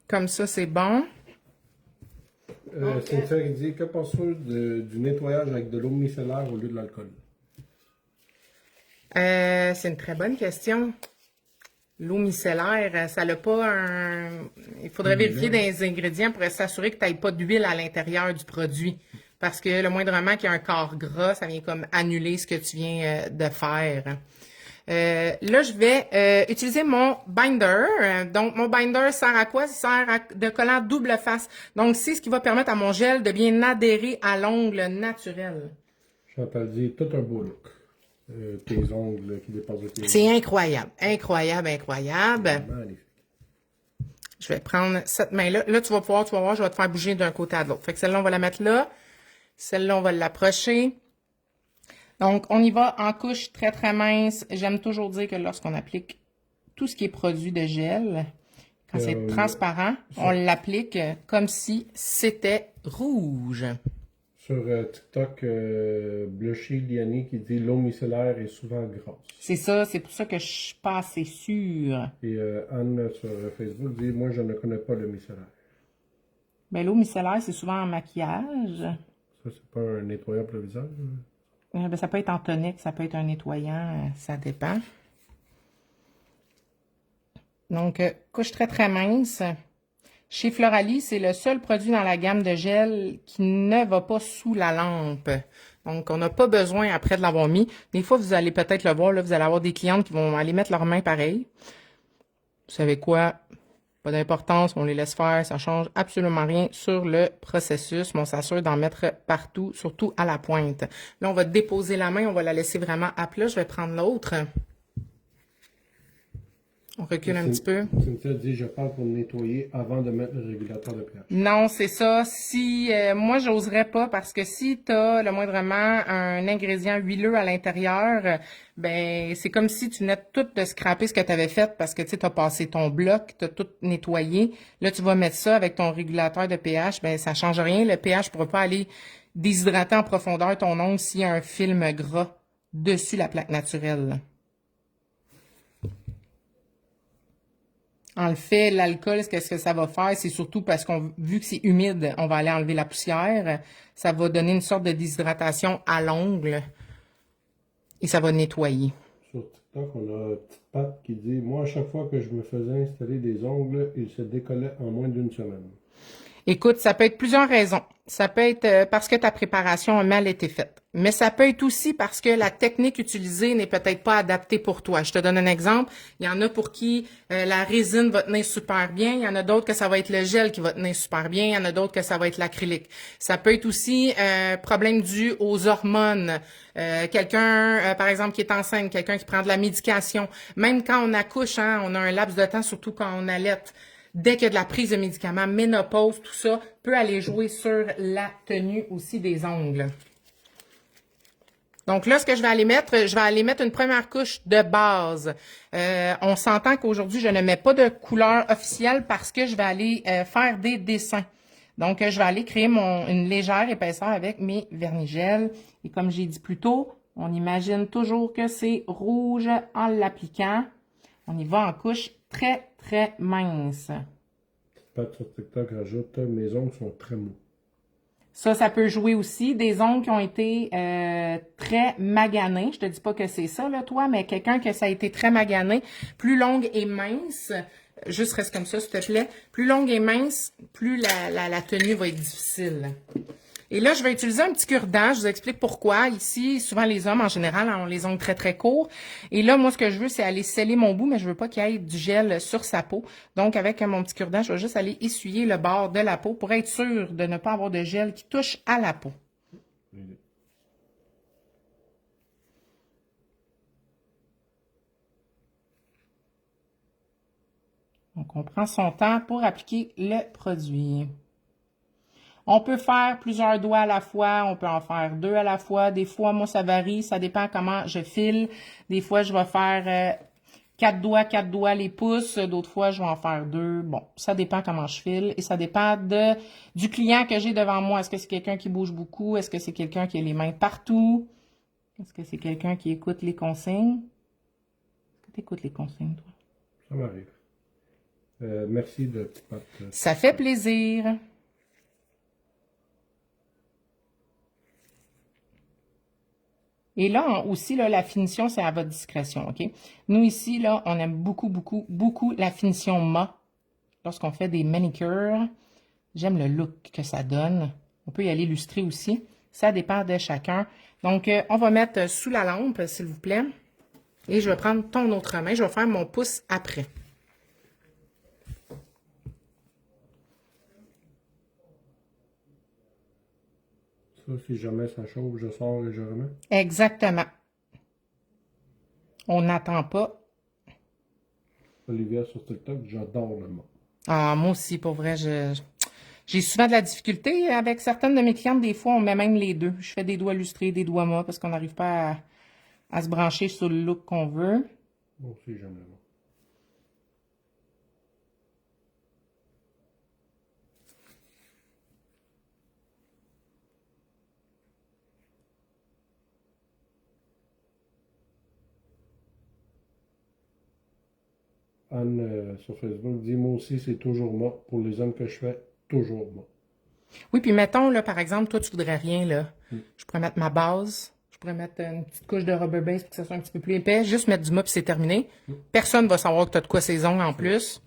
Comme ça, c'est bon. Cynthia qui dit, que penses-tu du nettoyage avec de l'eau micellaire au lieu de l'alcool? C'est une très bonne question. L'eau micellaire, ça n'a pas un... Il faudrait vérifier dans les ingrédients pour s'assurer que tu n'aies pas d'huile à l'intérieur du produit. Parce que le moindrement qu'il y a un quart gras, ça vient comme annuler ce que tu viens de faire. Là, je vais utiliser mon binder. Donc, mon binder sert à quoi? Il sert de collant double face. Donc, c'est ce qui va permettre à mon gel de bien adhérer à l'ongle naturel. Chantal dit, tout un beau look. tes ongles qui dépassent de tes ongles. C'est incroyable, incroyable, incroyable. Magnifique. Je vais prendre cette main-là. Là, tu vas voir, je vais te faire bouger d'un côté à l'autre. Fait que celle-là, on va la mettre là. Celle-là, on va l'approcher. Donc, on y va en couche très, très mince. J'aime toujours dire que lorsqu'on applique tout ce qui est produit de gel, quand c'est transparent, on l'applique comme si c'était rouge. Sur TikTok, Blushy Liani qui dit l'eau micellaire est souvent grasse. C'est ça, c'est pour ça que je suis pas assez sûre. Et Anne sur Facebook dit moi je ne connais pas le micellaire. Ben, l'eau micellaire, c'est souvent en maquillage. Ça, c'est pas un nettoyant pour le visage? Ben, ça peut être en tonique, ça peut être un nettoyant, ça dépend. Donc, couche très, très mince. Chez Floralie, c'est le seul produit dans la gamme de gel qui ne va pas sous la lampe. Donc, on n'a pas besoin après de l'avoir mis. Des fois, vous allez peut-être le voir, là, vous allez avoir des clientes qui vont aller mettre leurs mains pareil. Vous savez quoi? Pas d'importance, on les laisse faire, ça change absolument rien sur le processus. Mais on s'assure d'en mettre partout, surtout à la pointe. Là, on va déposer la main, on va la laisser vraiment à plat. Je vais prendre l'autre. On recule un petit peu. Cynthia dit, je parle pour nettoyer avant de mettre le régulateur de pH. Non, c'est ça. Si moi, j'oserais pas parce que si tu as le moindrement un ingrédient huileux à l'intérieur, ben c'est comme si tu venais tout de scraper ce que tu avais fait parce que tu sais, as passé ton bloc, tu as tout nettoyé. Là, tu vas mettre ça avec ton régulateur de pH, ben ça change rien. Le pH ne pourra pas aller déshydrater en profondeur ton ongle s'il y a un film gras dessus la plaque naturelle. En le fait, l'alcool, qu'est-ce que ça va faire? C'est surtout parce qu'on, vu que c'est humide, on va aller enlever la poussière. Ça va donner une sorte de déshydratation à l'ongle et ça va nettoyer. Sur TikTok, on a Petite Patte qui dit, moi, à chaque fois que je me faisais installer des ongles, ils se décollaient en moins d'une semaine. Écoute, ça peut être plusieurs raisons. Ça peut être parce que ta préparation a mal été faite. Mais ça peut être aussi parce que la technique utilisée n'est peut-être pas adaptée pour toi. Je te donne un exemple. Il y en a pour qui la résine va tenir super bien. Il y en a d'autres que ça va être le gel qui va tenir super bien. Il y en a d'autres que ça va être l'acrylique. Ça peut être aussi un problème dû aux hormones. Quelqu'un, par exemple, qui est enceinte, quelqu'un qui prend de la médication. Même quand on accouche, hein, on a un laps de temps, surtout quand on allaite. Dès qu'il y a de la prise de médicaments, ménopause, tout ça, peut aller jouer sur la tenue aussi des ongles. Donc là, ce que je vais aller mettre une première couche de base. On s'entend qu'aujourd'hui, je ne mets pas de couleur officielle parce que je vais aller faire des dessins. Donc, je vais aller créer une légère épaisseur avec mes vernis-gel. Et comme j'ai dit plus tôt, on imagine toujours que c'est rouge en l'appliquant. On y va en couche très, très mince. Pat sur TikTok rajoute, mes ongles sont très mous. Ça peut jouer aussi. Des ongles qui ont été très maganés. Je te dis pas que c'est ça, là, toi, mais quelqu'un que ça a été très magané, plus longue et mince, juste reste comme ça, s'il te plaît. Plus longue et mince, plus la tenue va être difficile. Et là, je vais utiliser un petit cure-dent. Je vous explique pourquoi. Ici, souvent les hommes, en général, ont les ongles très, très courts. Et là, moi, ce que je veux, c'est aller sceller mon bout, mais je veux pas qu'il y ait du gel sur sa peau. Donc, avec mon petit cure-dent, je vais juste aller essuyer le bord de la peau pour être sûr de ne pas avoir de gel qui touche à la peau. Donc, on prend son temps pour appliquer le produit. On peut faire plusieurs doigts à la fois, on peut en faire 2 à la fois. Des fois, moi, ça varie, ça dépend comment je file. Des fois, je vais faire 4 doigts les pouces. D'autres fois, je vais en faire 2. Bon, ça dépend comment je file et ça dépend du client que j'ai devant moi. Est-ce que c'est quelqu'un qui bouge beaucoup? Est-ce que c'est quelqu'un qui a les mains partout? Est-ce que c'est quelqu'un qui écoute les consignes? Est-ce que tu écoutes les consignes, toi? Ça m'arrive. Merci de Petite Patte. Ça fait plaisir. Et là, aussi, là, la finition, c'est à votre discrétion, OK? Nous, ici, là, on aime beaucoup, beaucoup, beaucoup la finition mat. Lorsqu'on fait des manicures, j'aime le look que ça donne. On peut y aller illustrer aussi. Ça dépend de chacun. Donc, on va mettre sous la lampe, s'il vous plaît. Et je vais prendre ton autre main. Je vais faire mon pouce après. Ça, si jamais ça chauffe, je sors et je remets. Exactement. On n'attend pas. Olivia sur TikTok, j'adore le mot. Ah, moi aussi, pour vrai, j'ai souvent de la difficulté avec certaines de mes clientes. Des fois, on met même les deux. Je fais des doigts lustrés, des doigts mas, parce qu'on n'arrive pas à se brancher sur le look qu'on veut. Moi aussi, j'aime le mot. Anne sur Facebook dit moi aussi c'est toujours moi. Pour les hommes que je fais, toujours moi. Oui, puis mettons, là, par exemple, toi, tu voudrais rien, là. Je pourrais mettre ma base. Je pourrais mettre une petite couche de rubber base pour que ça soit un petit peu plus épais. Juste mettre du mat puis c'est terminé. Personne va savoir que tu as de quoi ces ongles en plus.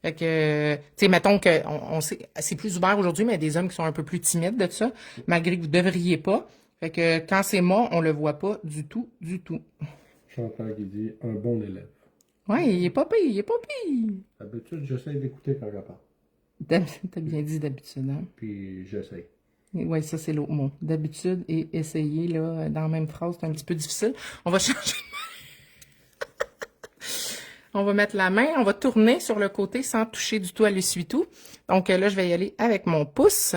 Fait que, tu sais, mettons que on sait, c'est plus ouvert aujourd'hui, mais il y a des hommes qui sont un peu plus timides de ça, malgré que vous devriez pas. Fait que quand c'est moi, on le voit pas du tout, du tout. Chantal qui dit un bon élève. Ouais, il est pas pire, il est pas pire. D'habitude, j'essaie d'écouter quand je parle. T'as bien dit d'habitude, hein? Puis j'essaie. Oui, ça, c'est l'autre mot. D'habitude et essayer, là, dans la même phrase, c'est un petit peu difficile. On va changer. On va mettre la main, on va tourner sur le côté sans toucher du tout à l'essuie-tout. Donc là, je vais y aller avec mon pouce.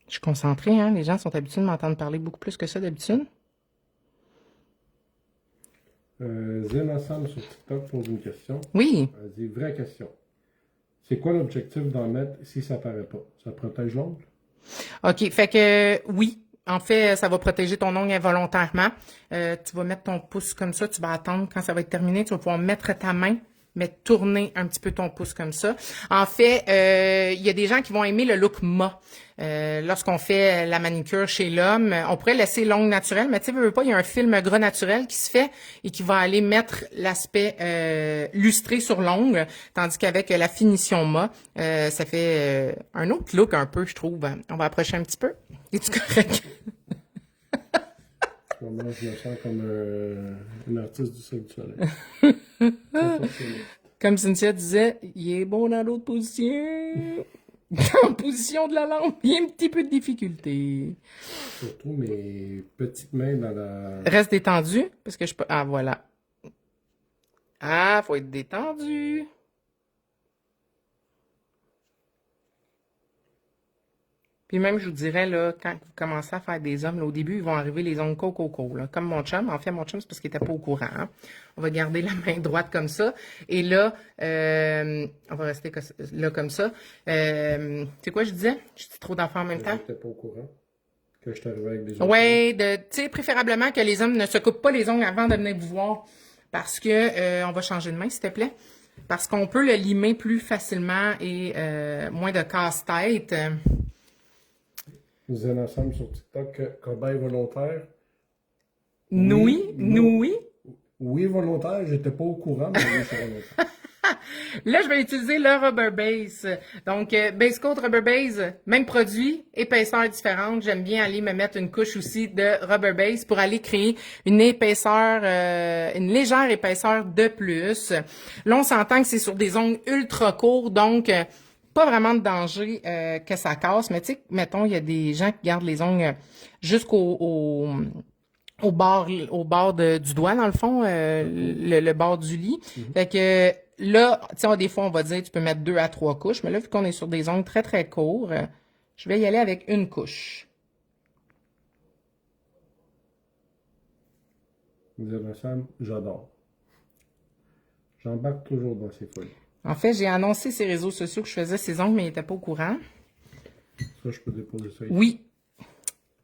Je suis concentrée, hein? Les gens sont habitués de m'entendre parler beaucoup plus que ça d'habitude. Zena Sam sur TikTok pose une question. Oui. Elle dit vraie question. C'est quoi l'objectif d'en mettre si ça paraît pas? Ça protège l'ongle? OK. Fait que oui. En fait, ça va protéger ton ongle involontairement. Tu vas mettre ton pouce comme ça. Tu vas attendre quand ça va être terminé. Tu vas pouvoir mettre ta main, mais tourner un petit peu ton pouce comme ça. En fait, il y a des gens qui vont aimer le look mat. Lorsqu'on fait la manicure chez l'homme, on pourrait laisser l'ongle naturel, mais tu sais, veux pas, il y a un film gras naturel qui se fait et qui va aller mettre l'aspect lustré sur l'ongle, tandis qu'avec la finition mat, ça fait un autre look un peu, je trouve. On va approcher un petit peu. Es-tu correct? Moi, je me sens comme une artiste du Cirque du Soleil. Comme Cynthia disait, il est bon dans l'autre position. En position de la lampe, il y a un petit peu de difficulté. Surtout mes petites mains dans la... Reste détendu, parce que je peux... Ah, voilà. Ah, faut être détendu. Puis même, je vous dirais, là, quand vous commencez à faire des hommes, là, au début, ils vont arriver les ongles coco, là, comme mon chum. En fait, mon chum, c'est parce qu'il était pas au courant. Hein. On va garder la main droite comme ça. Et là, on va rester là comme ça. C'est quoi je disais? Je dis trop d'enfants en même temps? J'étais pas au courant que je t'arrivais avec des ongles. Oui, tu sais, préférablement que les hommes ne se coupent pas les ongles avant de venir vous voir. Parce que, on va changer de main, s'il te plaît. Parce qu'on peut le limer plus facilement et moins de casse-tête. Nous disons ensemble sur TikTok, cobaye volontaire. Oui. Oui, volontaire, j'étais pas au courant, mais oui, je suis volontaire. Là, je vais utiliser le Rubber Base. Donc, Base Coat Rubber Base, même produit, épaisseur différente. J'aime bien aller me mettre une couche aussi de Rubber Base pour aller créer une épaisseur, une légère épaisseur de plus. Là, on s'entend que c'est sur des ongles ultra courts, donc pas vraiment de danger que ça casse. Mais tu sais, mettons, il y a des gens qui gardent les ongles jusqu'au au bord du doigt, dans le fond, le bord du lit. Fait que là, tu sais, des fois, on va dire tu peux mettre 2 à 3 couches, mais là, vu qu'on est sur des ongles très, très courts, je vais y aller avec une couche. Nous disons ensemble, j'adore. J'embarque toujours dans ces folies. En fait, j'ai annoncé ces réseaux sociaux que je faisais ces ongles, mais ils n'étaient pas au courant. Ça, je peux déposer ça ici. Oui.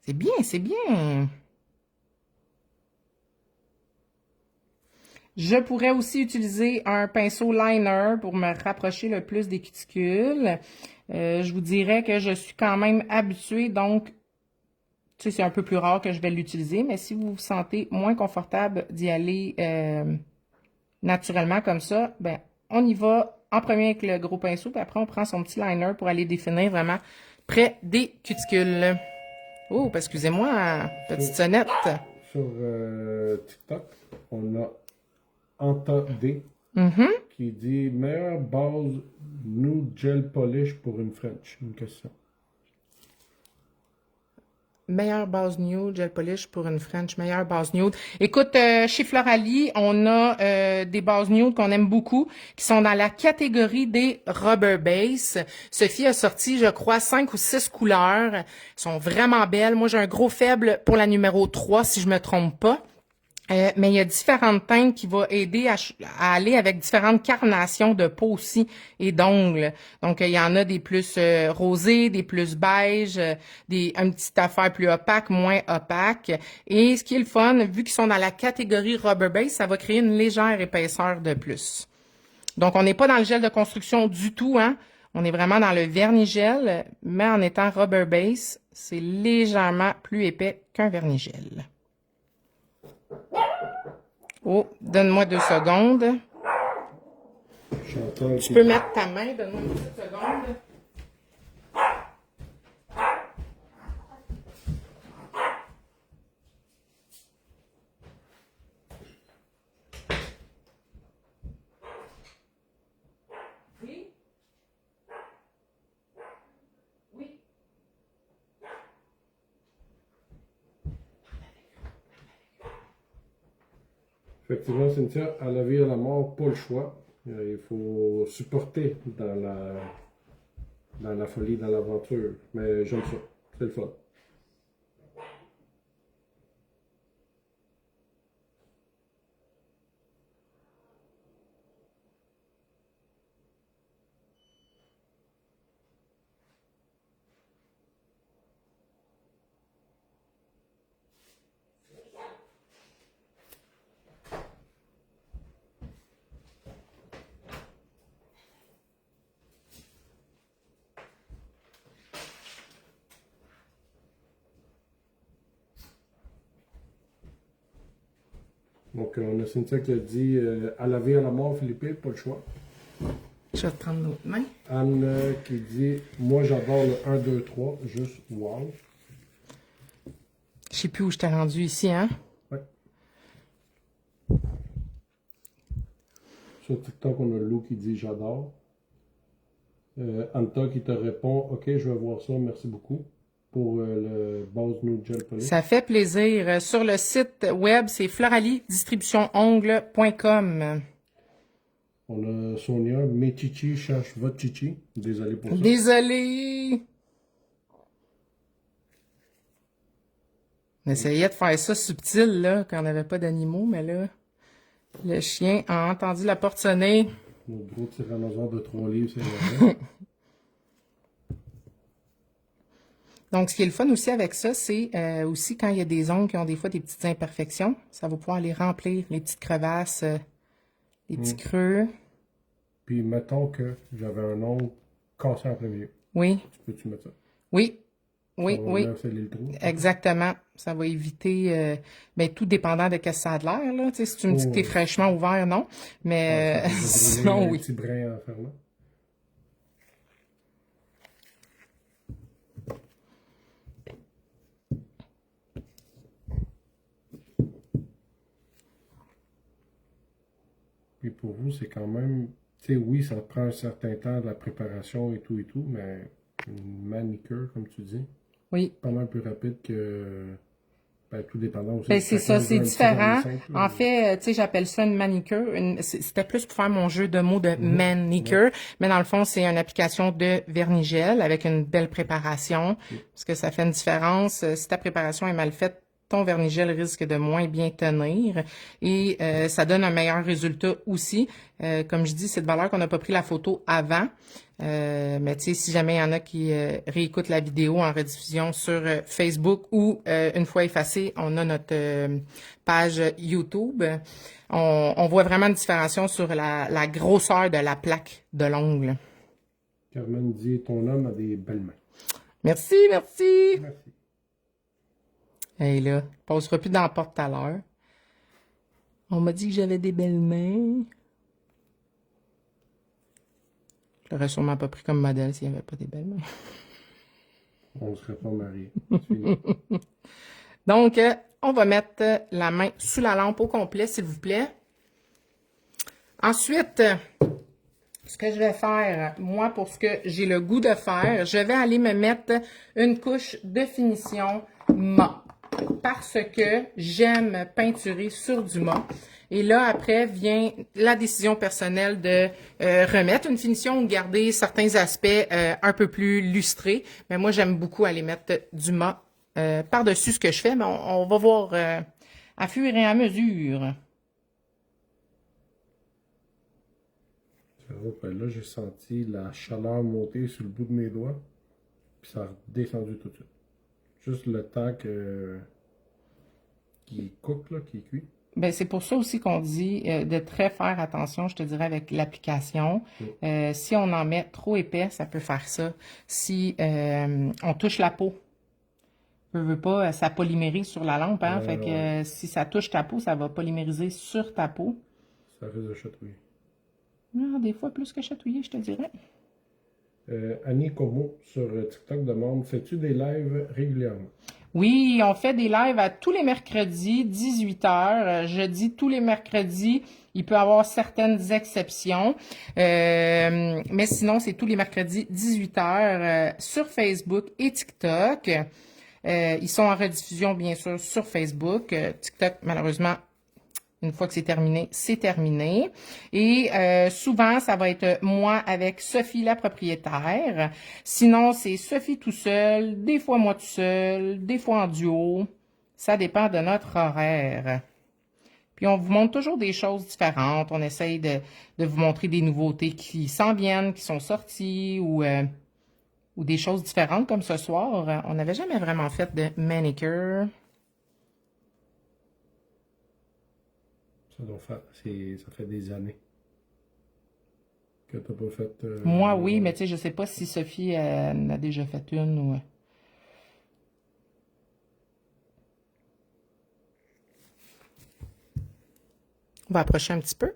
C'est bien, c'est bien. Je pourrais aussi utiliser un pinceau liner pour me rapprocher le plus des cuticules. Je vous dirais que je suis quand même habituée, donc, tu sais, c'est un peu plus rare que je vais l'utiliser, mais si vous vous sentez moins confortable d'y aller naturellement comme ça, ben, on y va en premier avec le gros pinceau, puis après, on prend son petit liner pour aller définir vraiment près des cuticules. Oh, excusez-moi, petite sonnette. sur TikTok, on a Anta D qui dit meilleure base nude gel polish pour une French. Une question. Meilleure base nude, gel polish pour une French, meilleure base nude. Écoute, chez Floralie, on a des bases nude qu'on aime beaucoup, qui sont dans la catégorie des rubber base. Sophie a sorti, je crois, 5 ou 6 couleurs. Elles sont vraiment belles. Moi, j'ai un gros faible pour la numéro 3, si je me trompe pas. Mais il y a différentes teintes qui vont aider à aller avec différentes carnations de peau aussi et d'ongles. Donc, il y en a des plus rosés, des plus beige, un petit affaire plus opaque, moins opaque. Et ce qui est le fun, vu qu'ils sont dans la catégorie rubber base, ça va créer une légère épaisseur de plus. Donc, on n'est pas dans le gel de construction du tout, hein. On est vraiment dans le vernis gel, mais en étant rubber base, c'est légèrement plus épais qu'un vernis gel. Oh, donne-moi 2 secondes. Tu peux mettre ta main, donne-moi une petite seconde. Oui? Oui. Effectivement, Cynthia, à la vie et à la mort, pas le choix. Il faut supporter dans la folie, dans l'aventure. Mais j'aime ça. C'est le fun. Donc, on a Cynthia qui a dit à la vie et à la mort, Philippe, pas le choix. Je vais te prendre l'autre main. Anne qui dit moi, j'adore le 1, 2, 3, juste wow. Je sais plus où je t'ai rendu ici, hein? Ouais. Sur TikTok, on a Lou qui dit j'adore. Anta qui te répond ok, je vais voir ça, merci beaucoup pour le base nude gel polish. Ça fait plaisir. Sur le site web, c'est floraliedistributionongle.com. On a Sonia, mes chichis cherchent votre chichi. Désolé pour ça. Désolée! On essayait de faire ça subtil, là, quand on n'avait pas d'animaux, mais là, le chien a entendu la porte sonner. Notre gros tyrannosaure de 3 livres, c'est vrai. Donc, ce qui est le fun aussi avec ça, c'est aussi quand il y a des ongles qui ont des fois des petites imperfections, ça va pouvoir les remplir, les petites crevasses, les petits creux. Puis, mettons que j'avais un ongle cassé en plein milieu. Oui. Tu peux-tu mettre ça? Oui. Oui, oui. Le trou. Exactement. Ça va éviter, ben, tout dépendant de ce que ça a de l'air, là. Tu sais, si tu me dis que t'es fraîchement ouvert, non. Mais, sinon, oui. Un petit brin en fermant. Puis pour vous, c'est quand même, tu sais, oui, ça prend un certain temps de la préparation et tout, mais une manicure, comme tu dis, oui, pas mal plus rapide que, ben, tout dépendant aussi. Ben, c'est ça, c'est différent. En fait, tu sais, j'appelle ça une manicure. C'était plus pour faire mon jeu de mots de manicure, mais dans le fond, c'est une application de vernis gel avec une belle préparation, parce que ça fait une différence. Si ta préparation est mal faite, ton vernis gel risque de moins bien tenir et ça donne un meilleur résultat aussi. Comme je dis, c'est de valeur qu'on n'a pas pris la photo avant. Mais tu sais, si jamais il y en a qui réécoutent la vidéo en rediffusion sur Facebook ou une fois effacée, on a notre page YouTube. On voit vraiment une différenciation sur la grosseur de la plaque de l'ongle. Carmen dit, ton homme a des belles mains. Merci, merci. Merci. Hey là, il passera plus dans la porte tout à l'heure. On m'a dit que j'avais des belles mains. Je l'aurais sûrement pas pris comme modèle s'il n'y avait pas des belles mains. On ne serait pas mariés. Donc, on va mettre la main sous la lampe au complet, s'il vous plaît. Ensuite, ce que je vais faire, moi, pour ce que j'ai le goût de faire, je vais aller me mettre une couche de finition mat. Parce que j'aime peinturer sur du mat. Et là, après, vient la décision personnelle de remettre une finition ou garder certains aspects un peu plus lustrés. Mais moi, j'aime beaucoup aller mettre du mat par-dessus ce que je fais. Mais on va voir à fur et à mesure. Là, j'ai senti la chaleur monter sur le bout de mes doigts. Puis ça a redescendu tout de suite. Juste le temps qu'il cook, là, qu'il cuit. Ben, c'est pour ça aussi qu'on dit de très faire attention, je te dirais, avec l'application. Si on en met trop épais, ça peut faire ça. Si on touche la peau, veut pas, ça polymérise sur la lampe, hein? Fait que si ça touche ta peau, ça va polymériser sur ta peau. Ça risque de chatouiller. Non, des fois plus que chatouiller, je te dirais. Annie Como sur TikTok demande, fais-tu des lives régulièrement? Oui, on fait des lives à tous les mercredis, 18h. Je dis tous les mercredis, il peut y avoir certaines exceptions. Mais sinon, c'est tous les mercredis, 18h sur Facebook et TikTok. Ils sont en rediffusion, bien sûr, sur Facebook. TikTok, malheureusement, une fois que c'est terminé, c'est terminé. Et souvent, ça va être moi avec Sophie, la propriétaire. Sinon, c'est Sophie tout seul, des fois moi tout seul, des fois en duo. Ça dépend de notre horaire. Puis, on vous montre toujours des choses différentes. On essaye de vous montrer des nouveautés qui s'en viennent, qui sont sorties ou des choses différentes comme ce soir. On n'avait jamais vraiment fait de manicure. Ça fait des années que tu n'as pas fait... Moi, oui, mais tu sais, je sais pas si Sophie en a déjà fait une ou... On va approcher un petit peu.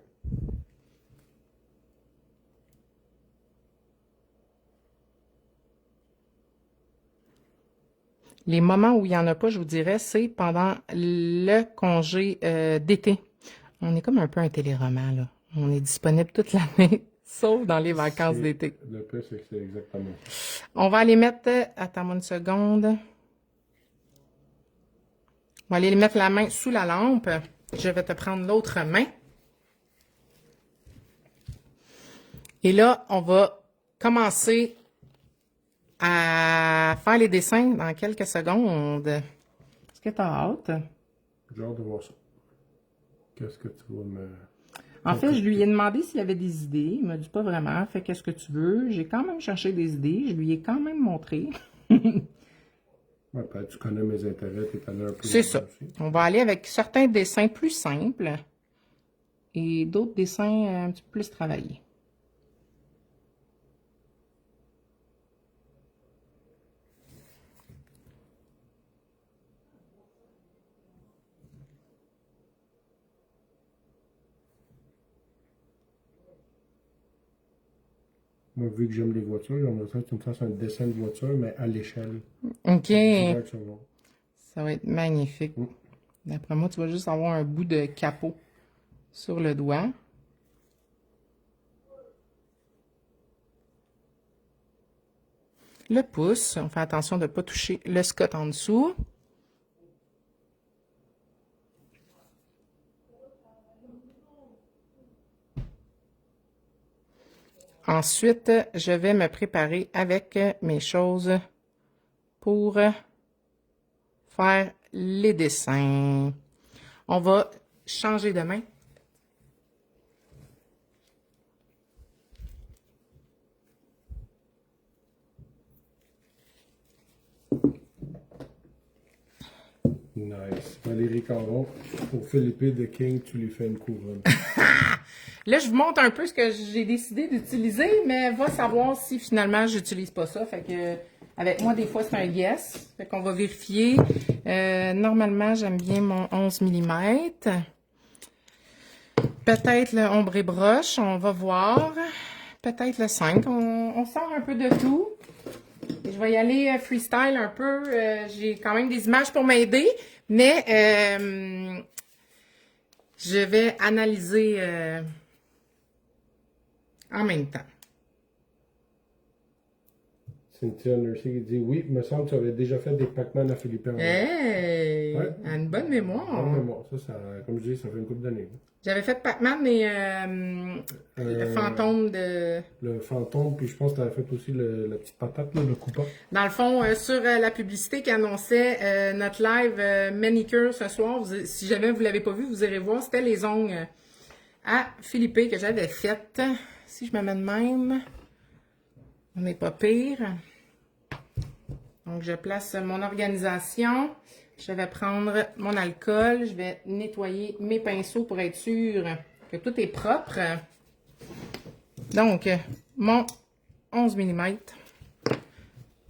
Les moments où il n'y en a pas, je vous dirais, c'est pendant le congé d'été. On est comme un peu un téléroman, là. On est disponible toute l'année, sauf dans les vacances d'été. Le plus, c'est que c'est exactement ça. On va aller mettre... Attends-moi une seconde. On va aller mettre la main sous la lampe. Je vais te prendre l'autre main. Et là, on va commencer à faire les dessins dans quelques secondes. Est-ce que tu as hâte? J'ai hâte de voir ça. Qu'est-ce que tu vas me... En fait, je lui ai demandé s'il avait des idées. Il m'a dit pas vraiment. Fait qu'est-ce que tu veux? J'ai quand même cherché des idées. Je lui ai quand même montré. Ouais, tu connais mes intérêts, tu es allé un peu... C'est ça. Aussi. On va aller avec certains dessins plus simples et d'autres dessins un petit peu plus travaillés. Moi, vu que j'aime les voitures, j'aimerais ça que tu me fasses un dessin de voiture, mais à l'échelle. OK. Ça va être magnifique. D'après moi, tu vas juste avoir un bout de capot sur le doigt. Le pouce, on fait attention de ne pas toucher le scotch en dessous. Ensuite, je vais me préparer avec mes choses pour faire les dessins. On va changer de main. Nice. Valérie Caron, pour Philippe de King, tu lui fais une couronne. Là, je vous montre un peu ce que j'ai décidé d'utiliser, mais va savoir si finalement j'utilise pas ça. Fait que avec moi, des fois, c'est un yes. Fait qu'on va vérifier. Normalement, j'aime bien mon 11 mm. Peut-être le ombré broche, on va voir. Peut-être le 5. On sort un peu de tout. Et je vais y aller freestyle un peu. J'ai quand même des images pour m'aider, mais je vais analyser en même temps. Cynthia Nursey qui dit oui, il me semble que tu avais déjà fait des Pac-Man à Philippe. Hey! Ouais. Elle a une bonne mémoire. Bonne mémoire. Ça, comme je dis, ça fait une couple d'années. J'avais fait Pac-Man et le fantôme de... Le fantôme, puis je pense que tu avais fait aussi la petite patate, là, le coupa. Dans le fond, sur la publicité qui annonçait notre live manicure ce soir, si jamais vous ne l'avez pas vu, vous irez voir, c'était les ongles à Philippe que j'avais faites. Si je me mets de même, on n'est pas pire. Donc, je place mon organisation. Je vais prendre mon alcool. Je vais nettoyer mes pinceaux pour être sûr que tout est propre. Donc, mon 11 mm.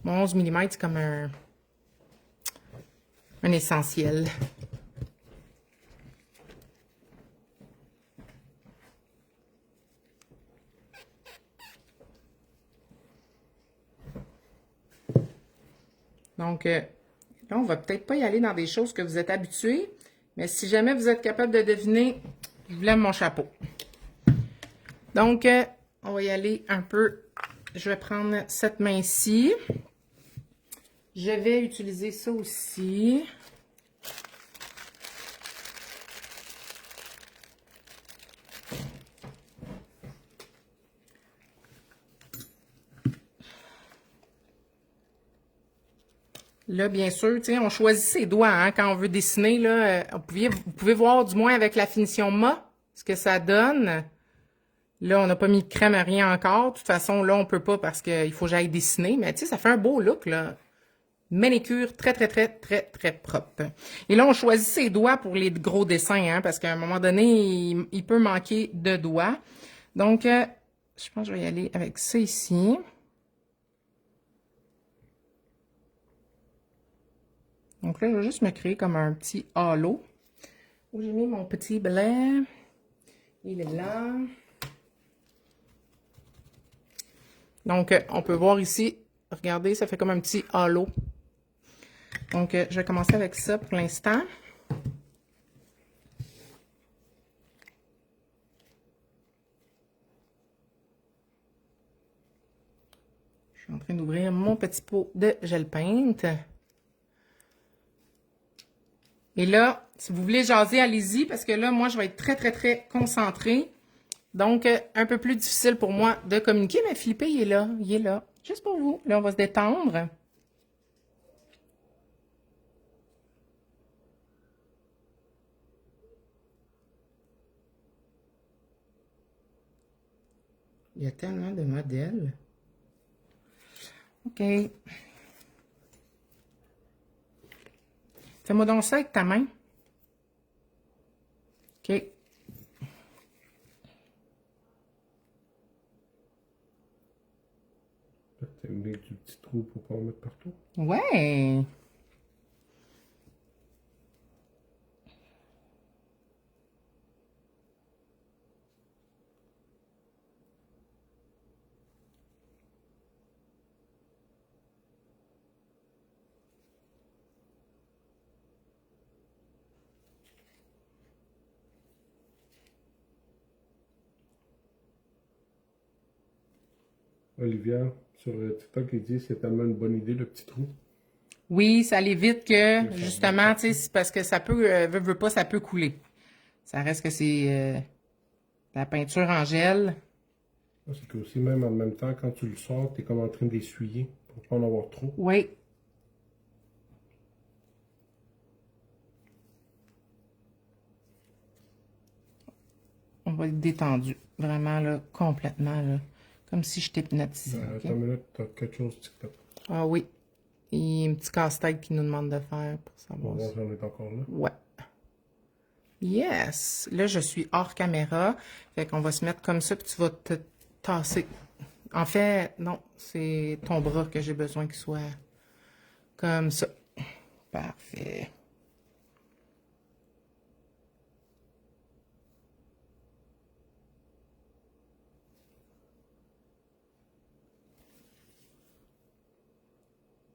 Mon 11 mm, c'est comme un essentiel. Donc, là, on va peut-être pas y aller dans des choses que vous êtes habitués, mais si jamais vous êtes capable de deviner, je vous lève mon chapeau. Donc, on va y aller un peu. Je vais prendre cette main-ci. Je vais utiliser ça aussi. Là, bien sûr, on choisit ses doigts hein, quand on veut dessiner. Là, vous pouvez voir du moins avec la finition mat ce que ça donne. Là, on n'a pas mis de crème, rien encore. De toute façon, là, on peut pas parce qu'il faut que j'aille dessiner. Mais tu sais, ça fait un beau look, là. Manicure très, très, très, très, très propre. Et là, on choisit ses doigts pour les gros dessins, hein, parce qu'à un moment donné, il peut manquer de doigts. Donc, je pense que je vais y aller avec ça ici. Donc là, je vais juste me créer comme un petit halo. Où j'ai mis mon petit blé. Il est là. Donc, on peut voir ici, regardez, ça fait comme un petit halo. Donc, je vais commencer avec ça pour l'instant. Je suis en train d'ouvrir mon petit pot de gel paint. Et là, si vous voulez jaser, allez-y, parce que là, moi, je vais être très, très, très concentrée. Donc, un peu plus difficile pour moi de communiquer, mais Philippe, il est là. Il est là. Juste pour vous. Là, on va se détendre. Il y a tellement de modèles. OK. Fais-moi donc ça avec ta main. OK. T'as mis du petit trou pour pas en mettre partout. Ouais. Olivia, sur TikTok, il dit c'est tellement une bonne idée, le petit trou. Oui, ça allait vite que, justement, tu sais, c'est parce que ça peut, veut pas, ça peut couler. Ça reste que c'est la peinture en gel. C'est que aussi, même en même temps, quand tu le sors, t'es comme en train d'essuyer pour pas en avoir trop. Oui. On va être détendu. Vraiment, là, complètement, là. Comme si je t'hypnotisais. Okay? Attends une minute, t'as quelque chose TikTok. Ah oui. Il y a un petit casse-tête qui nous demande de faire pour savoir. On va voir si on est encore là. Ouais. Yes! Là, je suis hors caméra. Fait qu'on va se mettre comme ça, puis tu vas te tasser. En fait, non, c'est ton bras que j'ai besoin qu'il soit comme ça. Parfait.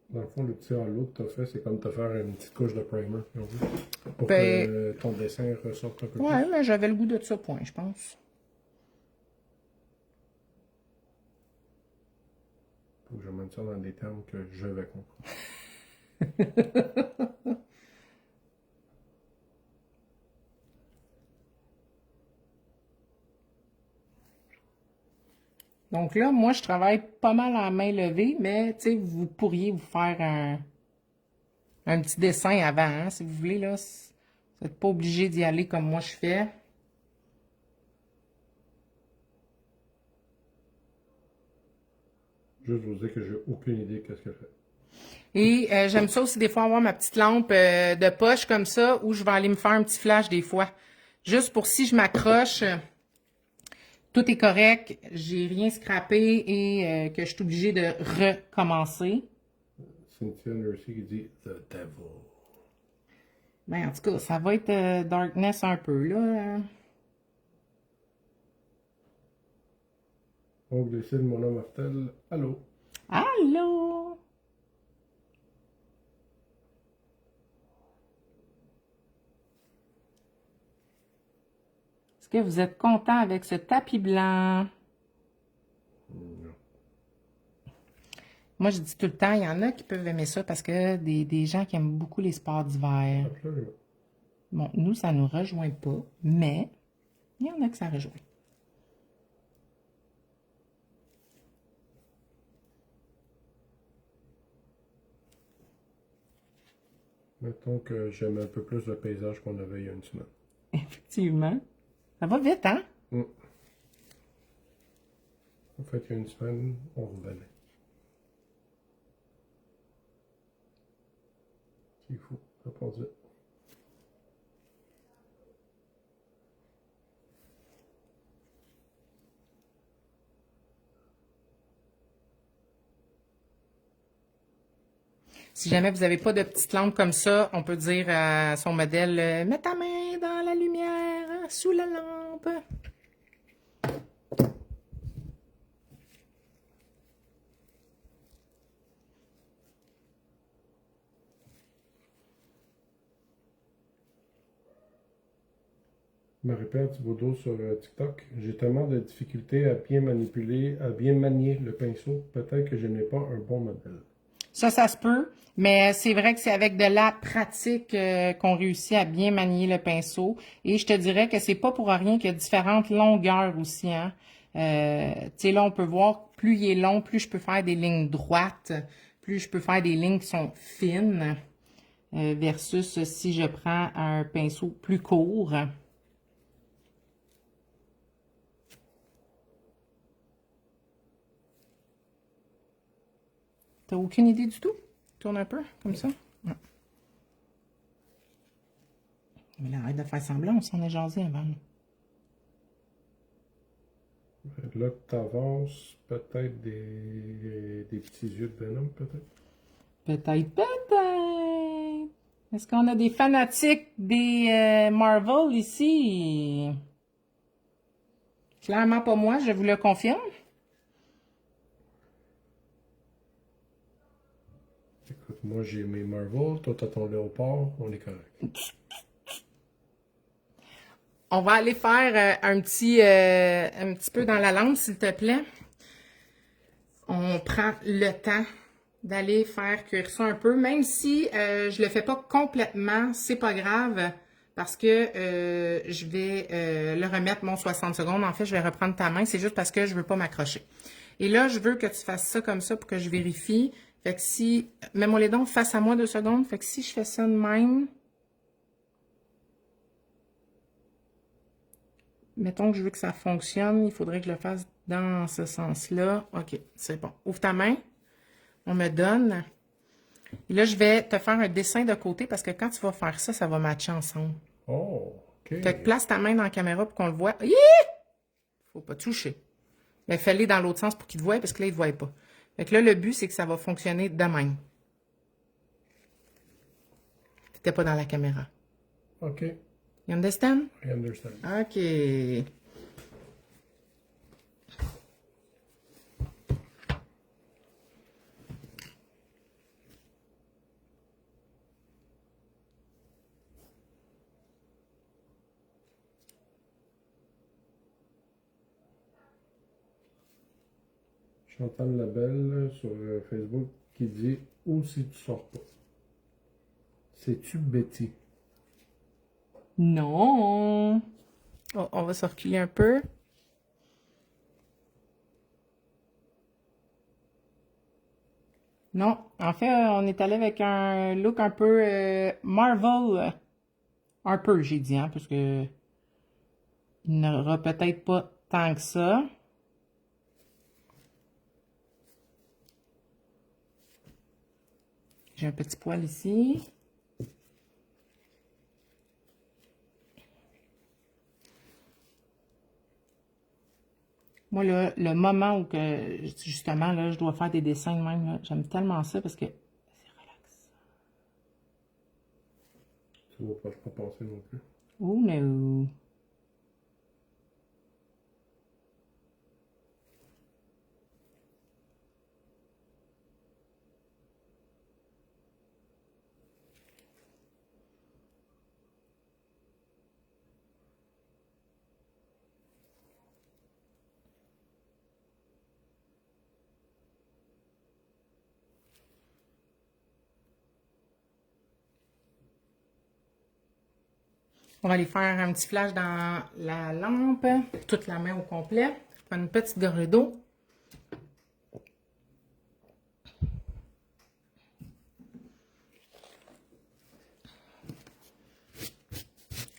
Dans le fond, le petit halo que tu as fait, c'est comme te faire une petite couche de primer, si on veut, pour Ben, que ton dessin ressorte un peu ouais, plus. mais j'avais le goût de ça, point, je pense. Faut que je mette ça dans des termes que je vais comprendre. Donc là, moi, je travaille pas mal à main levée, mais tu sais, vous pourriez vous faire un petit dessin avant, hein, si vous voulez, là. Vous n'êtes pas obligé d'y aller comme moi je fais. Juste vous dire que j'ai aucune idée de ce qu'elle fait. Et j'aime ça aussi des fois avoir ma petite lampe de poche comme ça, où je vais aller me faire un petit flash des fois. Juste pour si je m'accroche, tout est correct, j'ai rien scrappé et que je suis obligée de recommencer. Cynthia Nursey qui dit The Devil. Ben, en tout cas, ça va être darkness un peu, là. On glycide monomartel. Allô? Allô? Est-ce que vous êtes content avec ce tapis blanc? Non. Moi, je dis tout le temps, il y en a qui peuvent aimer ça parce que des gens qui aiment beaucoup les sports d'hiver. Absolument. Bon, nous, ça nous rejoint pas, mais il y en a que ça rejoint. Mettons que j'aime un peu plus le paysage qu'on avait il y a une semaine. Effectivement. Ça va vite, hein? Mm. En fait, il y a une semaine, on revenait. C'est fou, ça passe vite. Si jamais vous n'avez pas de petite lampe comme ça, on peut dire à son modèle, mets ta main dans la lumière, hein, sous la lampe. Marie-Pierre Thibaudot sur TikTok. J'ai tellement de difficultés à bien manipuler, à bien manier le pinceau. Peut-être que je n'ai pas un bon modèle. Ça se peut, mais c'est vrai que c'est avec de la pratique qu'on réussit à bien manier le pinceau. Et je te dirais que c'est pas pour rien qu'il y a différentes longueurs aussi, hein. Tu sais, là, on peut voir, plus il est long, plus je peux faire des lignes droites, plus je peux faire des lignes qui sont fines, versus si je prends un pinceau plus court. T'as aucune idée du tout? Tourne un peu, comme ça. Ouais. Mais là, arrête de faire semblant, on s'en est jasé avant. Là que tu avances, peut-être des petits yeux de Venom, peut-être. Peut-être, peut-être. Est-ce qu'on a des fanatiques des Marvel ici? Clairement pas moi, je vous le confirme. Écoute, moi j'ai mes Marvel, toi t'as ton léopard, on est correct. On va aller faire un petit peu dans la lampe, s'il te plaît. On prend le temps d'aller faire cuire ça un peu, même si je le fais pas complètement, c'est pas grave, parce que je vais le remettre mon 60 secondes. En fait, je vais reprendre ta main, c'est juste parce que je veux pas m'accrocher. Et là, je veux que tu fasses ça comme ça pour que je vérifie. Fait que si, mets-moi les dents face à moi 2 secondes. Fait que si je fais ça de même, mettons que je veux que ça fonctionne, il faudrait que je le fasse dans ce sens-là. OK, c'est bon. Ouvre ta main. On me donne. Et là, je vais te faire un dessin de côté parce que quand tu vas faire ça, ça va matcher ensemble. Oh, ok. Fait que place ta main dans la caméra pour qu'on le voit. Hi! Faut pas toucher. Mais fais-le dans l'autre sens pour qu'il te voie parce que là, il ne te voit pas. Fait que là, le but, c'est que ça va fonctionner de même. Tu n'étais pas dans la caméra. Ok, You understand? I understand. OK. Chantal Labelle sur Facebook qui dit « Ou si tu sors pas ». C'est-tu Betty? Non. Oh, on va se reculer un peu. Non, en fait, on est allé avec un look un peu Marvel. Un peu, j'ai dit, hein, parce que il n'y aura peut-être pas tant que ça. J'ai un petit poil ici. Moi, là, le moment où que, justement, là, je dois faire des dessins de même, là, j'aime tellement ça parce que c'est relax. Ça ne va pas passer non plus. Oh no! On va aller faire un petit flash dans la lampe, toute la main au complet. Prendre une petite gorgée d'eau.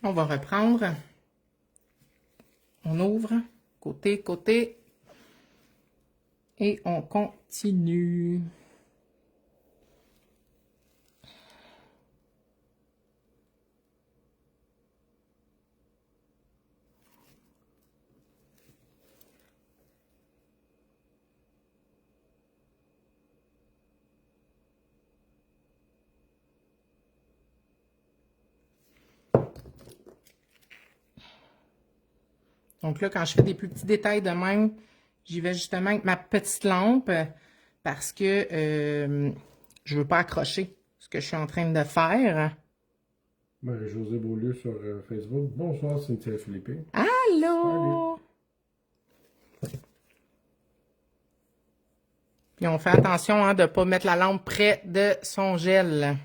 On va reprendre. On ouvre, côté, côté. Et on continue. Donc là, quand je fais des plus petits détails de même, j'y vais justement avec ma petite lampe parce que je veux pas accrocher ce que je suis en train de faire. Marie-Josée Beaulieu sur Facebook. Bonsoir, Cynthia Philippe. Allô? Puis on fait attention hein, de ne pas mettre la lampe près de son gel.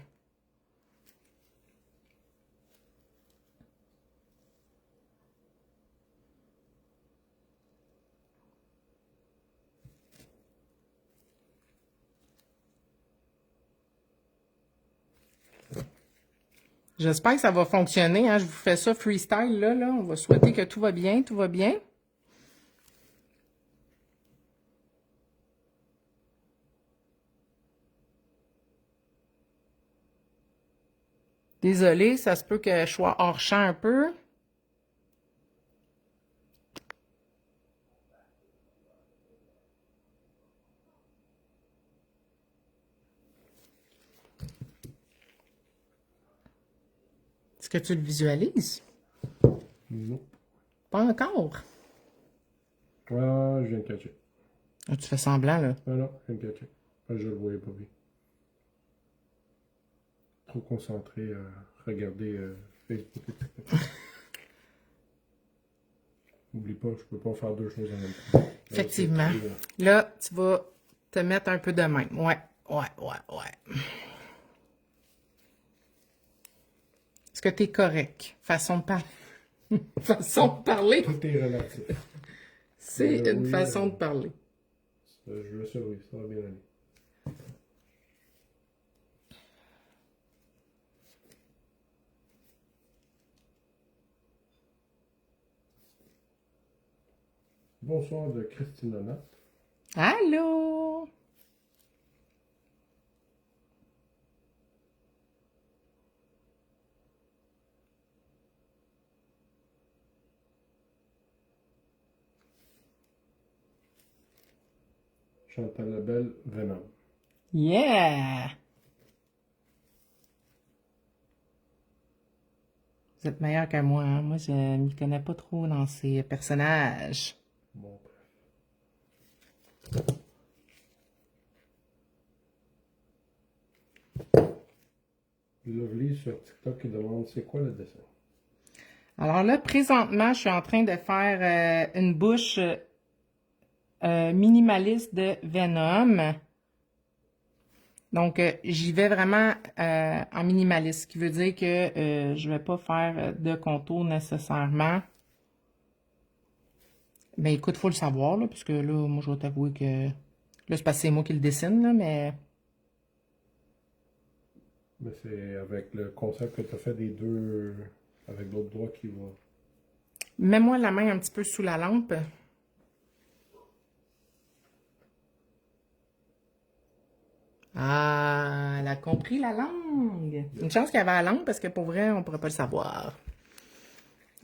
J'espère que ça va fonctionner. Hein. Je vous fais ça freestyle, là. On va souhaiter que tout va bien, tout va bien. Désolée, ça se peut que je sois hors champ un peu. Est-ce que tu le visualises? Non. Pas encore. Ah, je viens de catcher. Ah, tu fais semblant, là. Ah non, je viens de catcher. Ah, je le voyais pas bien. Trop concentré à regarder Facebook et TikTok. N'oublie pas, je peux pas faire deux choses en même temps. Effectivement. Là, tu vas te mettre un peu de même. Ouais. Est-ce que tu es correct? Façon de parler. Façon de parler. Tout est relatif. C'est une façon de parler. Je le survivre, ça va bien aller. Bonsoir de Christine Nat. Allô? Chantal Labelle, Venom. Yeah! Vous êtes meilleur que moi, hein? Moi, je m'y connais pas trop dans ces personnages. Bon, bref. Lovely sur TikTok qui demande c'est quoi le dessin? Alors là, présentement, je suis en train de faire une bouche minimaliste de Venom. Donc, j'y vais vraiment en minimaliste, ce qui veut dire que je vais pas faire de contour nécessairement. Mais écoute, faut le savoir, là, puisque là, moi, je vais t'avouer que... Là, c'est parce que c'est moi qui le dessine, là, mais... Mais c'est avec le concept que tu as fait des deux, avec l'autre doigt qui va. Mets-moi la main un petit peu sous la lampe. Ah, elle a compris la langue. Une chance qu'il y avait la langue, parce que pour vrai, on pourrait pas le savoir.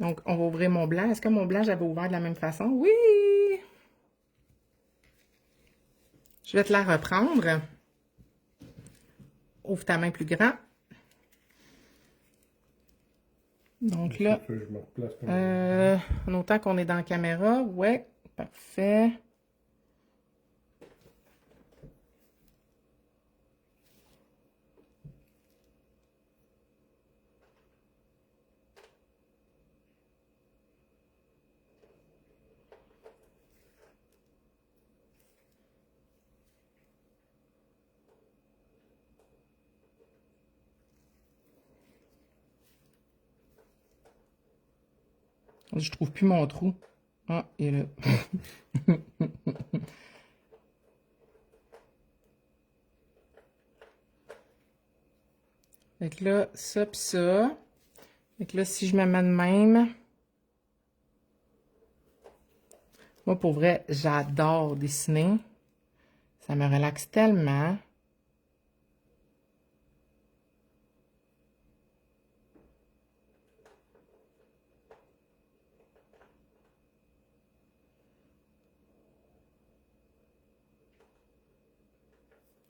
Donc, on va ouvrir mon blanc. Est-ce que mon blanc, j'avais ouvert de la même façon? Oui! Je vais te la reprendre. Ouvre ta main plus grand. Donc là, Je me replace comme en autant qu'on est dans la caméra, ouais, parfait. Je trouve plus mon trou. Ah, il est là. Fait que là, ça pis ça. Fait que là, si je me mets de même... Moi, pour vrai, j'adore dessiner. Ça me relaxe tellement.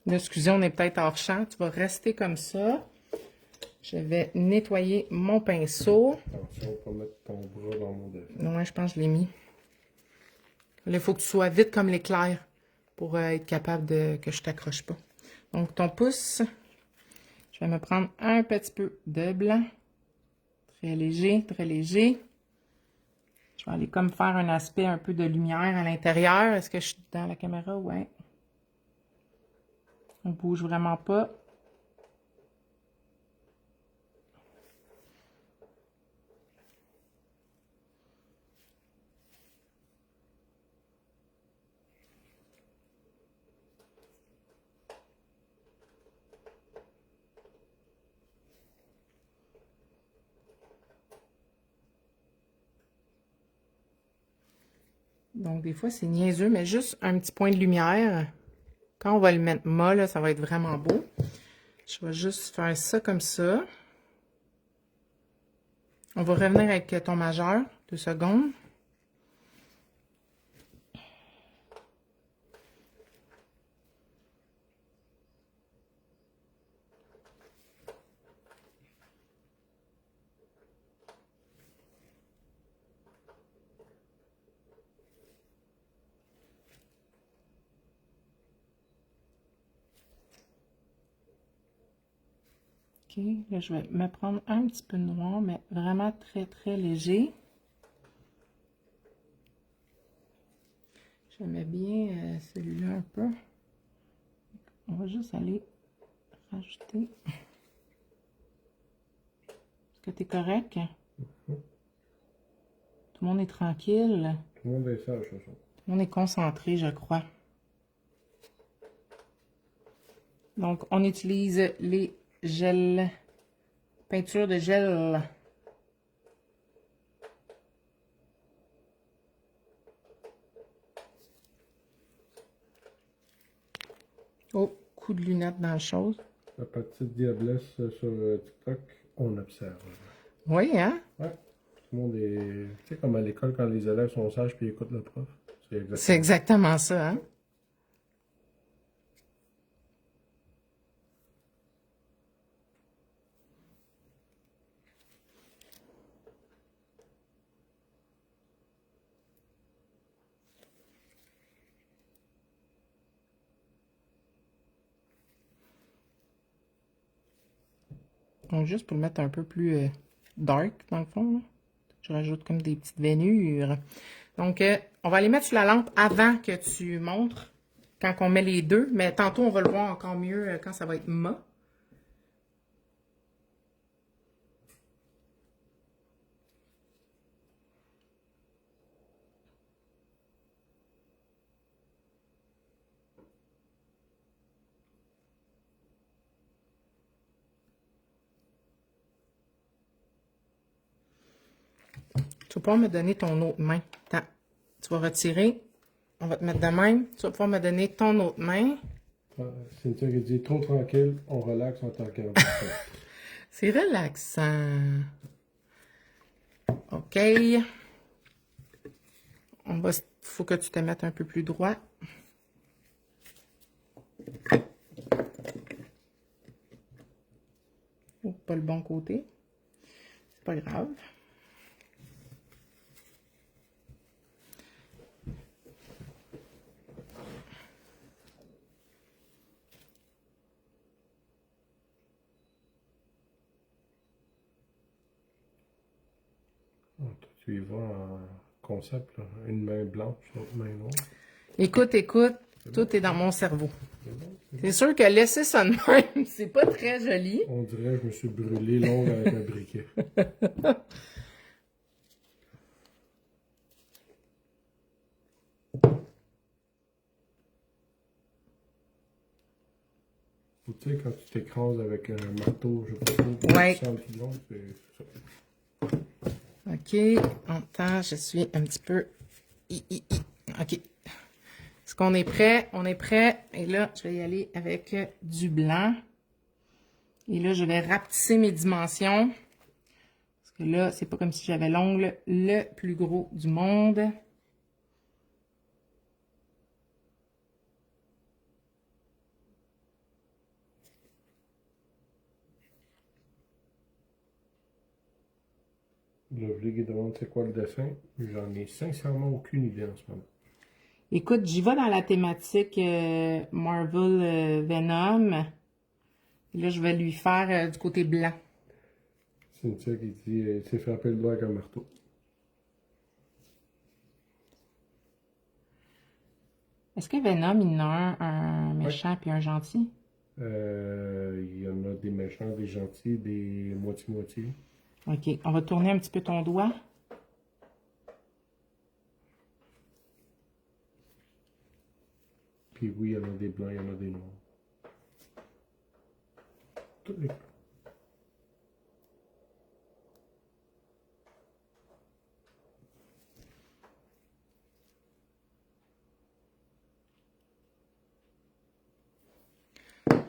Là, excusez, on est peut-être hors champ. Tu vas rester comme ça. Je vais nettoyer mon pinceau. attention, pas mettre ton bras dans mon dessin. Ouais, je pense que je l'ai mis. Là, il faut que tu sois vite comme l'éclair pour être capable de que je t'accroche pas. Donc, ton pouce, je vais me prendre un petit peu de blanc. Très léger, très léger. Je vais aller comme faire un aspect un peu de lumière à l'intérieur. Est-ce que je suis dans la caméra? Ouais. On bouge vraiment pas. Donc, des fois, c'est niaiseux, mais juste un petit point de lumière. Quand on va le mettre mat, là, ça va être vraiment beau. Je vais juste faire ça comme ça. On va revenir avec ton majeur. 2 secondes. OK, là, je vais me prendre un petit peu de noir, mais vraiment très, très léger. Je mets bien celui-là un peu. On va juste aller rajouter. Est-ce que tu es correct? Tout le monde est tranquille. Tout le monde est sage, ça. Tout le monde est concentré, je crois. Donc, on utilise les gels, peinture de gel. Oh, coup de lunettes dans la chose. La petite diablesse sur TikTok, on observe. Oui, hein? Ouais. Tout le monde est. Tu sais, comme à l'école, quand les élèves sont sages puis écoutent le prof. C'est exactement ça, hein? Donc, juste pour le mettre un peu plus dark, dans le fond, là. Je rajoute comme des petites vénures. Donc, on va les mettre sur la lampe avant que tu montres, quand on met les deux. Mais tantôt, on va le voir encore mieux quand ça va être mat. Tu vas pouvoir me donner ton autre main. Attends, tu vas retirer. On va te mettre de même. Tu vas pouvoir me donner ton autre main. Cynthia qui dit trop tranquille, on relaxe en tant qu'enfant. C'est relaxant. OK. Faut que tu te mettes un peu plus droit. Oh, pas le bon côté. C'est pas grave. Tu y vas en concept, là. Une main blanche, l'autre main noire. Écoute, tout est dans mon cerveau. Bon, C'est sûr que laisser ça de même, c'est pas très joli. on dirait que je me suis brûlé l'ongle avec un briquet. Tu sais, quand tu t'écrases avec un marteau, je sais pas trop, Ouais. 100 kilos, c'est ça. OK. Attends, je suis un petit peu... OK. Est-ce qu'on est prêt? On est prêt. Et là, je vais y aller avec du blanc. Et là, je vais rapetisser mes dimensions. Parce que là, c'est pas comme si j'avais l'ongle le plus gros du monde. Lovely qui demande c'est quoi le dessin. J'en ai sincèrement aucune idée en ce moment. Écoute, j'y vais dans la thématique Marvel Venom. Et là, je vais lui faire du côté blanc. Cynthia qui dit s'est frappé le doigt avec un marteau. Est-ce que Venom, il y en a un méchant puis un gentil? Il y en a des méchants, des gentils, des moitié-moitié. OK. On va tourner un petit peu ton doigt. Puis oui, il y en a des blancs, il y en a des noirs. Tous les...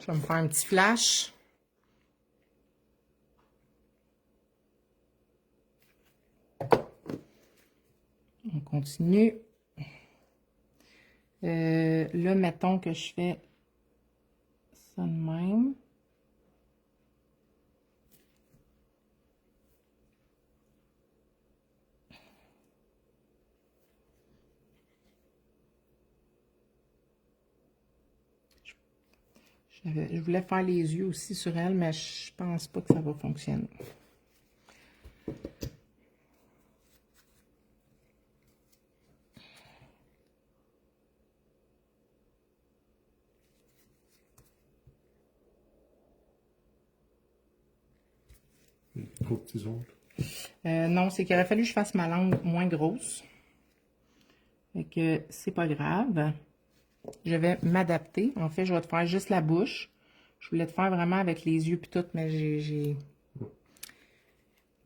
Je vais me faire un petit flash. On continue. Là, mettons que je fais ça de même. Je voulais faire les yeux aussi sur elle, mais je pense pas que ça va fonctionner. Trop petits ongles. Non, c'est qu'il aurait fallu que je fasse ma langue moins grosse. Fait que c'est pas grave. Je vais m'adapter. En fait, je vais te faire juste la bouche. Je voulais te faire vraiment avec les yeux puis tout, mais j'ai...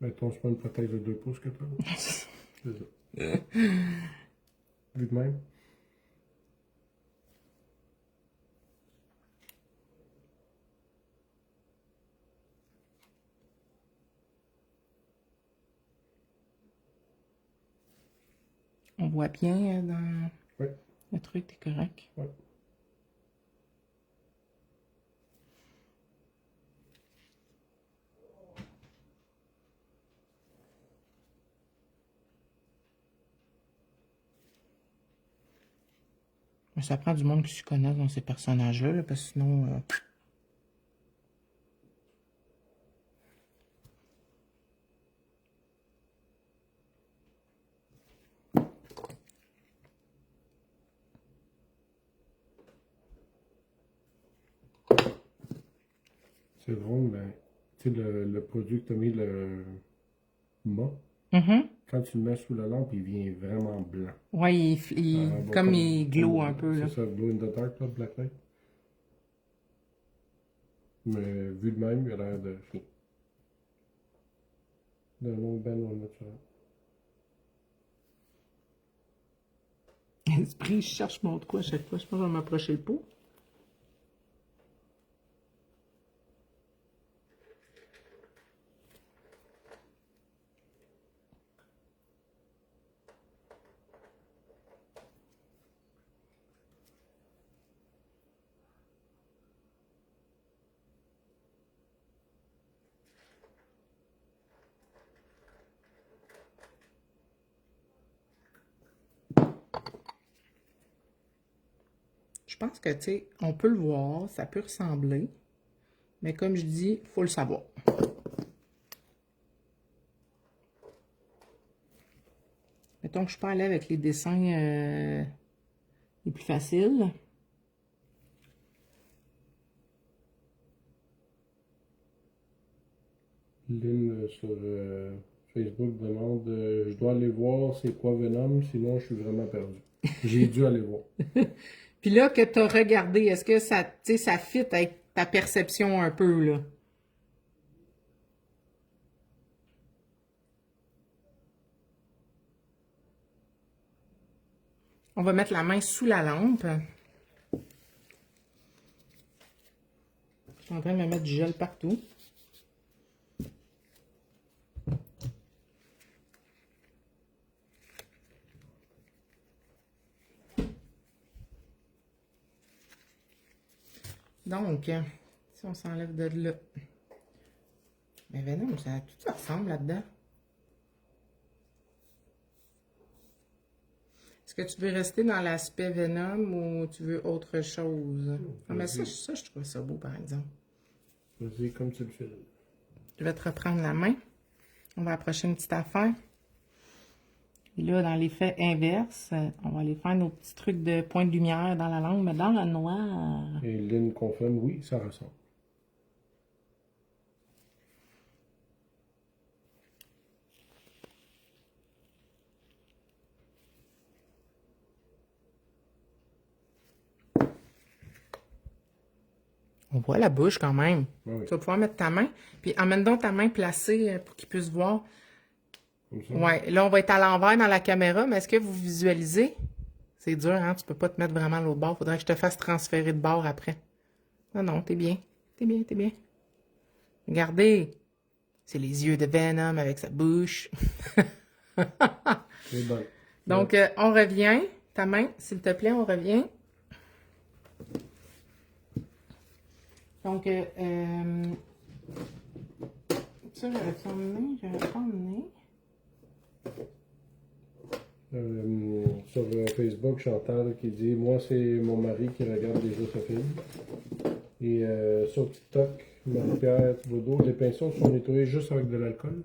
Mettons, c'est pas une prothèse de 2 pouces que t'as. C'est ça. Vu de même. On voit bien dans Oui. le truc, t'es correct. Oui. Mais ça prend du monde qui se connaisse dans ces personnages-là, là, parce que sinon... C'est drôle, ben, tu sais, le produit que tu as mis, le mat, Mhm. quand tu le mets sous la lampe, il vient vraiment blanc. Ouais, Va comme il glow un peu, là. C'est ça, glow in the dark, là, black light. Mais vu de même, il a l'air de fou. D'un long ben au naturel. Esprit, je cherche mon trou à chaque fois. Je pense que je vais m'approcher le pot. Je pense que, tu sais, on peut le voir, ça peut ressembler, mais comme je dis, il faut le savoir. Mettons que je peux aller avec les dessins les plus faciles. Lynn sur Facebook demande je dois aller voir c'est quoi Venom, sinon je suis vraiment perdu. J'ai dû aller voir. Puis là, que tu as regardé, est-ce que ça, tu sais, ça fit avec ta perception un peu, là? On va mettre la main sous la lampe. Je suis en train de me mettre du gel partout. Donc, si on s'enlève de là. Mais Venom, tout ça ressemble là-dedans. Est-ce que tu veux rester dans l'aspect Venom ou tu veux autre chose? Ah, mais ça, je trouve ça beau, par exemple. Vas-y, comme tu le fais. Je vais te reprendre la main. On va approcher une petite affaire. Et là, dans l'effet inverse, on va aller faire nos petits trucs de point de lumière dans la langue, mais dans le noir. Et Lynn confirme, oui, ça ressemble. On voit la bouche quand même. Oui. Tu vas pouvoir mettre ta main. Puis emmène donc ta main placée pour qu'ils puissent voir. Comme ça. Ouais, là, on va être à l'envers dans la caméra, mais est-ce que vous visualisez? C'est dur, hein? Tu peux pas te mettre vraiment à l'autre bord. Faudrait que je te fasse transférer de bord après. Non, non, t'es bien. T'es bien, t'es bien. Regardez. C'est les yeux de Venom avec sa bouche. C'est bon. Donc, on revient. Ta main, s'il te plaît, on revient. Donc, ça, j'avais pas emmené. Sur Facebook, Chantal qui dit moi, c'est mon mari qui regarde déjà sa fille. Et sur TikTok, Marie-Pierre Thibodeau, les pinceaux sont nettoyés juste avec de l'alcool.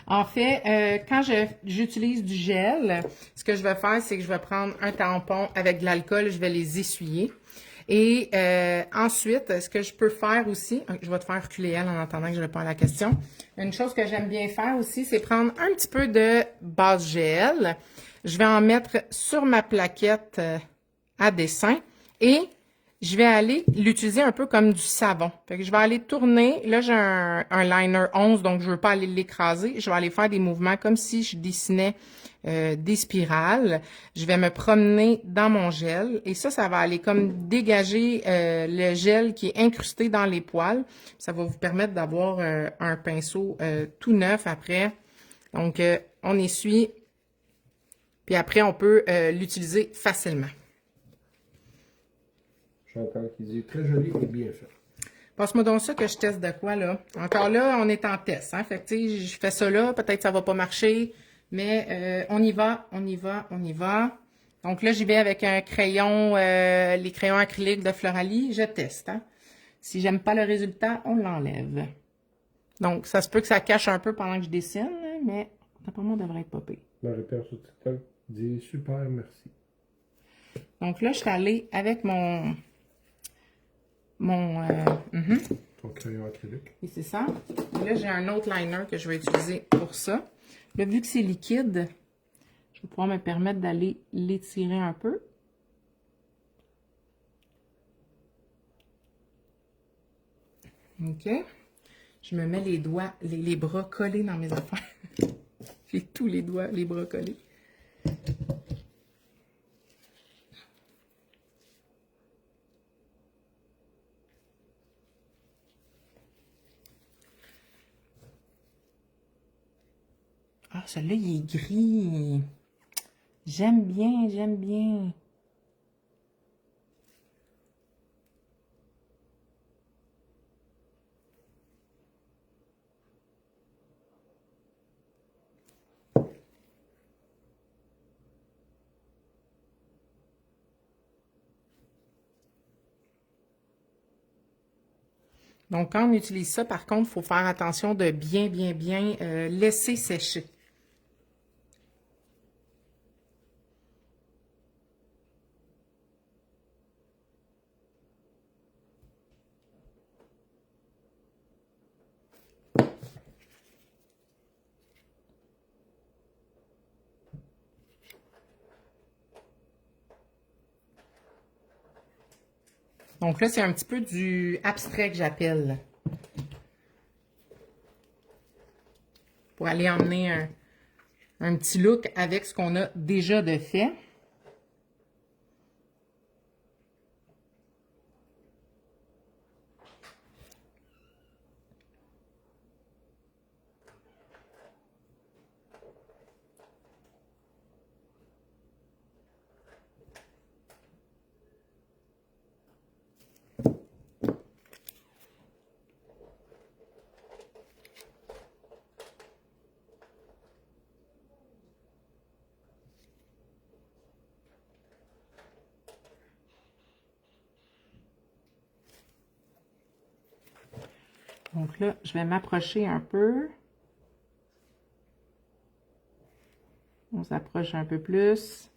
En fait, quand j'utilise du gel, ce que je vais faire, c'est que je vais prendre un tampon avec de l'alcool, je vais les essuyer. Et ensuite, ce que je peux faire aussi, je vais te faire reculer elle en attendant que je réponds à la question. Une chose que j'aime bien faire aussi, c'est prendre un petit peu de base gel. Je vais en mettre sur ma plaquette à dessin et je vais aller l'utiliser un peu comme du savon. Fait que je vais aller tourner. Là, j'ai un liner 11, donc je ne veux pas aller l'écraser. Je vais aller faire des mouvements comme si je dessinais des spirales. Je vais me promener dans mon gel. Et ça va aller comme dégager le gel qui est incrusté dans les poils. Ça va vous permettre d'avoir un pinceau tout neuf après. Donc, on essuie. Puis après, on peut l'utiliser facilement. Chantal qui dit très joli et bien fait. Passe-moi donc ça que je teste de quoi, là. Encore là, on est en test, hein. Fait que, tu sais, je fais ça là, peut-être ça va pas marcher, mais on y va, on y va, on y va. Donc là, j'y vais avec un crayon, les crayons acryliques de Floralie. Je teste, hein. Si j'aime pas le résultat, on l'enlève. Donc, ça se peut que ça cache un peu pendant que je dessine, mais d'après moi, on devrait être popé. Marie-Pierre sur TikTok dit super, merci. Donc là, je suis allée avec mon Ton crayon acrylique. Et c'est ça. Et là, j'ai un autre liner que je vais utiliser pour ça. Là, vu que c'est liquide, je vais pouvoir me permettre d'aller l'étirer un peu. OK. Je me mets les doigts, les bras collés dans mes affaires. J'ai tous les doigts, les bras collés. Ah, celui-là, il est gris. J'aime bien, j'aime bien. Donc, quand on utilise ça, par contre, il faut faire attention de bien laisser sécher. Donc là, c'est un petit peu du abstrait que j'appelle. Pour aller emmener un petit look avec ce qu'on a déjà de fait. Donc là, je vais m'approcher un peu. On s'approche un peu plus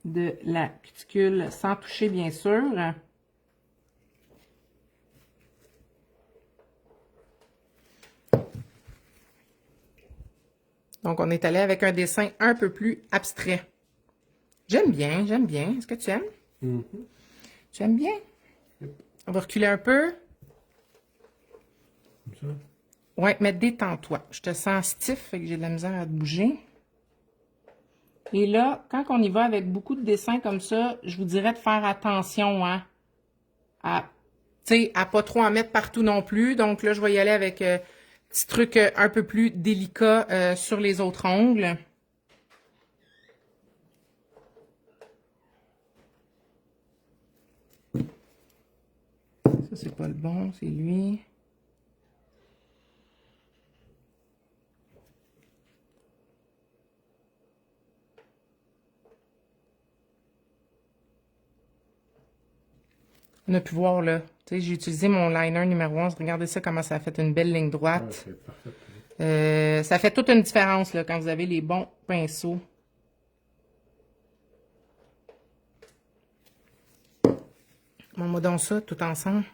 de la cuticule sans toucher, bien sûr. Donc, on est allé avec un dessin un peu plus abstrait. J'aime bien, j'aime bien. Est-ce que tu aimes? Mm-hmm. Tu aimes bien? Yep. On va reculer un peu. Comme ça. Ouais, mais détends-toi. Je te sens stiff, fait que j'ai de la misère à te bouger. Et là, quand on y va avec beaucoup de dessins comme ça, je vous dirais de faire attention, hein, à pas trop en mettre partout non plus. Donc là, je vais y aller avec petit truc un peu plus délicat sur les autres ongles. Ça, c'est pas le bon, c'est lui. On a pu voir, là. Tu sais, j'ai utilisé mon liner numéro 11. Regardez ça, comment ça a fait une belle ligne droite. Ouais, c'est parfait. Ça fait toute une différence, là, quand vous avez les bons pinceaux. On va donc ça tout ensemble.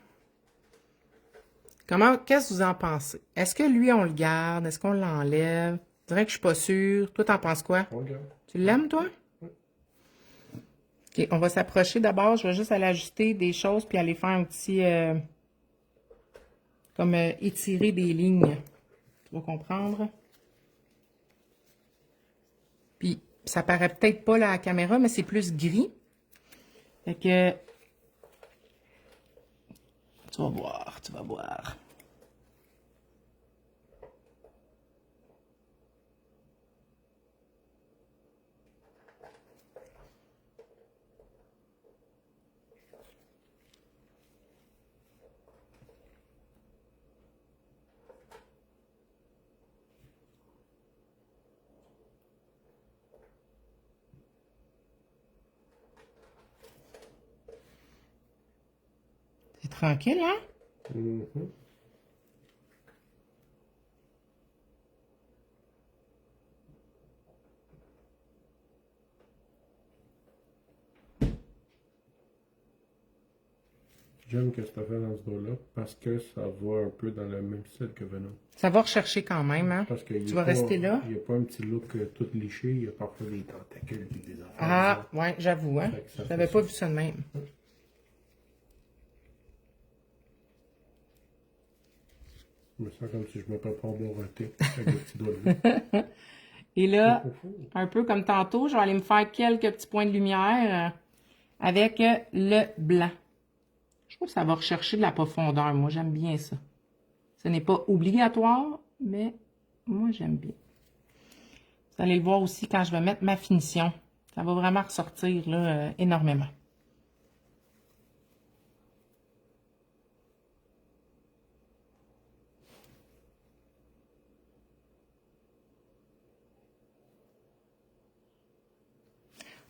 Qu'est-ce que vous en pensez? Est-ce que lui, on le garde? Est-ce qu'on l'enlève? Je dirais que je suis pas sûre. Toi, t'en penses quoi? On regarde. Tu l'aimes, toi? Oui. OK, on va s'approcher d'abord. Je vais juste aller ajuster des choses puis aller faire un petit... comme étirer des lignes. Tu vas comprendre? Puis, ça paraît peut-être pas là, à la caméra, mais c'est plus gris. Fait que... Tu vas voir, tu vas voir. C'est tranquille, hein? Mm-hmm. J'aime que tu as fait dans ce dos-là parce que ça va un peu dans le même style que Venom. Ça va rechercher quand même, hein? Parce que Tu vas rester là? Il n'y a pas un petit look tout liché, il y a parfois des tentacules et des affaires. Ah, ouais, j'avoue, hein? Fait que ça Je n'avais fait pas ça. vu ça de même. Je me sens comme si je me prépare à boire un thé avec des petits doigts levés. Et là, un peu comme tantôt, je vais aller me faire quelques petits points de lumière avec le blanc. Je trouve que ça va rechercher de la profondeur. Moi, j'aime bien ça. Ce n'est pas obligatoire, mais moi, j'aime bien. Vous allez le voir aussi quand je vais mettre ma finition. Ça va vraiment ressortir là, énormément.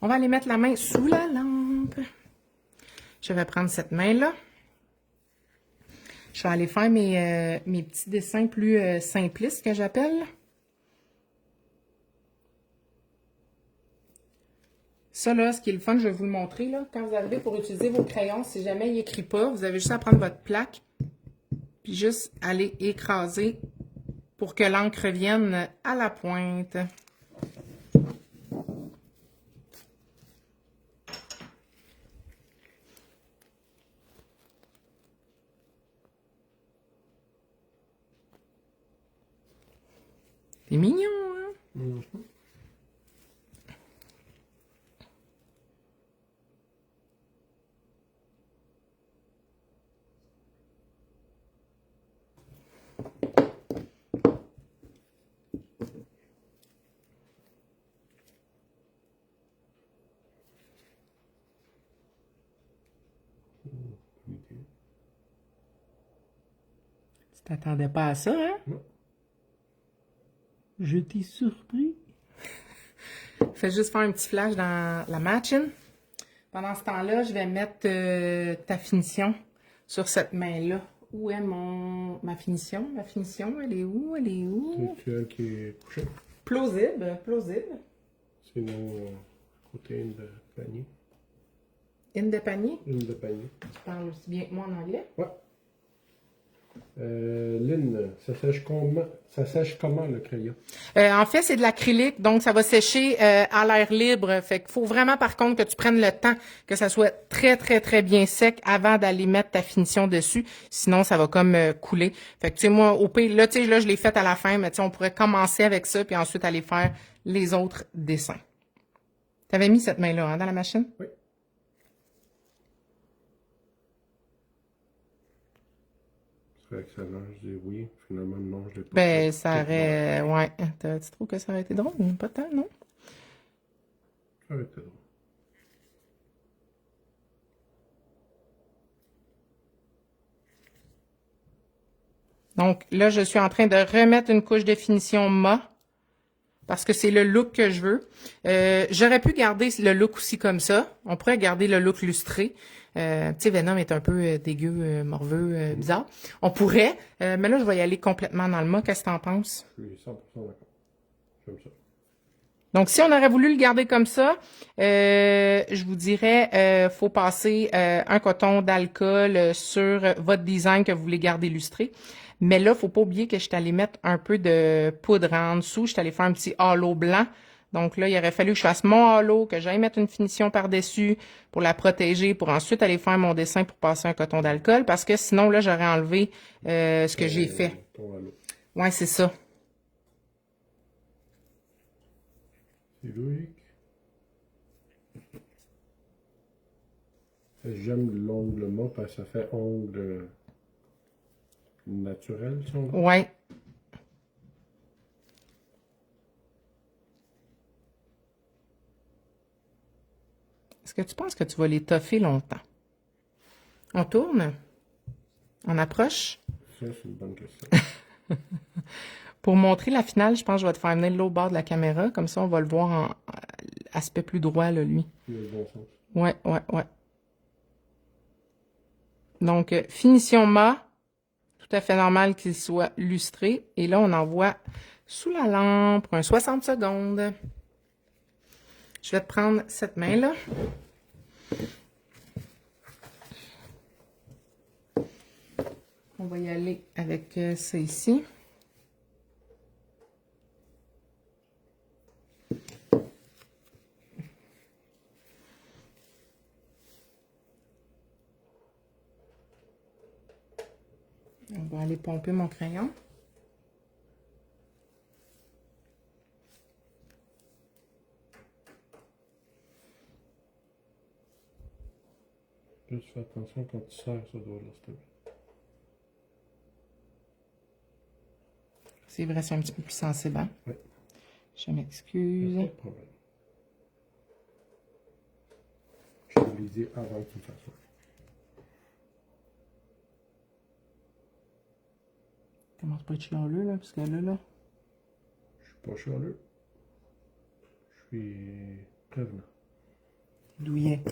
On va aller mettre la main sous la lampe. Je vais prendre cette main-là. Je vais aller faire mes petits dessins plus simplistes que j'appelle. Ça, là, ce qui est le fun, je vais vous le montrer, là. Quand vous arrivez pour utiliser vos crayons, si jamais il n'écrit pas, vous avez juste à prendre votre plaque, puis juste aller écraser pour que l'encre vienne à la pointe. C'est mignon, hein? Mhm. Tu t'attendais pas à ça, hein? Non. Je t'ai surpris. Fais juste faire un petit flash dans la machine. Pendant ce temps-là, je vais mettre ta finition sur cette main-là. Où est ma finition? Ma finition, elle est où? Elle est où? C'est elle qui est couchée. Plausible, plausible. Sinon, côté de panier. Une de panier. Une de panier. Tu parles aussi bien que moi en anglais. Ouais. Lynn, ça sèche comment le crayon? En fait, c'est de l'acrylique, donc ça va sécher à l'air libre. Fait qu'il faut vraiment, par contre, que tu prennes le temps, que ça soit très, très, très bien sec avant d'aller mettre ta finition dessus. Sinon, ça va comme couler. Fait que, tu sais, moi, au pire, là, tu sais, là, je l'ai fait à la fin, mais tu sais, on pourrait commencer avec ça, puis ensuite aller faire les autres dessins. T'avais mis cette main-là, hein, dans la machine? Oui. C'est excellent, je dis oui. Finalement, non, je l'ai pas Ben, fait. ça aurait... Ouais. Tu trouves que ça aurait été drôle? Pas tant, non? Ça aurait été drôle. Donc, là, je suis en train de remettre une couche de finition mat. Parce que c'est le look que je veux. J'aurais pu garder le look aussi comme ça. On pourrait garder le look lustré. Tu sais, Venom est un peu dégueu, morveux, bizarre. On pourrait, mais là, je vais y aller complètement dans le mat. Qu'est-ce que t'en penses? Je suis 100% d'accord. J'aime ça. Donc, si on aurait voulu le garder comme ça, je vous dirais, faut passer un coton d'alcool sur votre design que vous voulez garder lustré. Mais là, faut pas oublier que je suis allée mettre un peu de poudre en dessous. Je suis allée faire un petit halo blanc. Donc là, il aurait fallu que je fasse mon halo, que j'aille mettre une finition par-dessus pour la protéger, pour ensuite aller faire mon dessin pour passer un coton d'alcool. Parce que sinon, là, j'aurais enlevé ce que j'ai fait. Ton halo. Ouais, c'est ça. C'est logique. J'aime l'ongle mat parce que ça fait ongle naturel, si on veut. Ouais. Est-ce que tu penses que tu vas les toffer longtemps? On tourne? On approche? Ça, c'est une bonne question. Pour montrer la finale, je pense que je vais te faire venir l'autre bord de la caméra. Comme ça, on va le voir en aspect plus droit, là, lui. Il a le bon sens. Ouais, ouais, ouais. Donc, finition mat. Tout à fait normal qu'il soit lustré. Et là, on envoie sous la lampe pour un 60 secondes. Je vais te prendre cette main-là. On va y aller avec ça ici. On va aller pomper mon crayon. Juste fais attention quand tu serres ce doigt-là, s'il te plaît. C'est vrai, c'est un petit peu plus sensible, hein? Oui. Je m'excuse. Pas de problème. Je vais le dire avant que tu me fasses ça. Commence pas à être chialeux, là, parce que là... Je suis pas chialeux. Je suis prévenant. Douillet.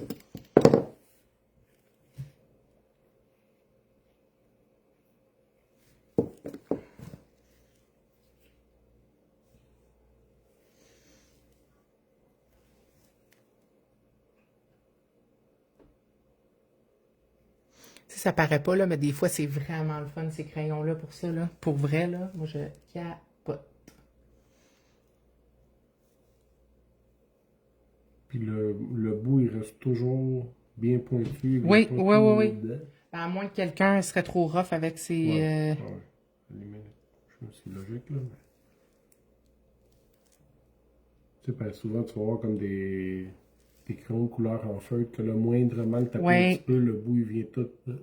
Ça paraît pas, là, mais des fois, c'est vraiment le fun, ces crayons-là, pour ça, là. Pour vrai, là, moi, je capote. Puis le bout, il reste toujours bien pointu. Oui, pas oui, tout oui, oui. dedans. À moins que quelqu'un serait trop rough avec ses... Ouais. À la limite, je sais, c'est logique, là, mais... Tu sais, ben, souvent, tu vas voir comme des crayons de couleur en feutre, que le moindrement que tu appuies un petit peu, le bout, il vient tout... là.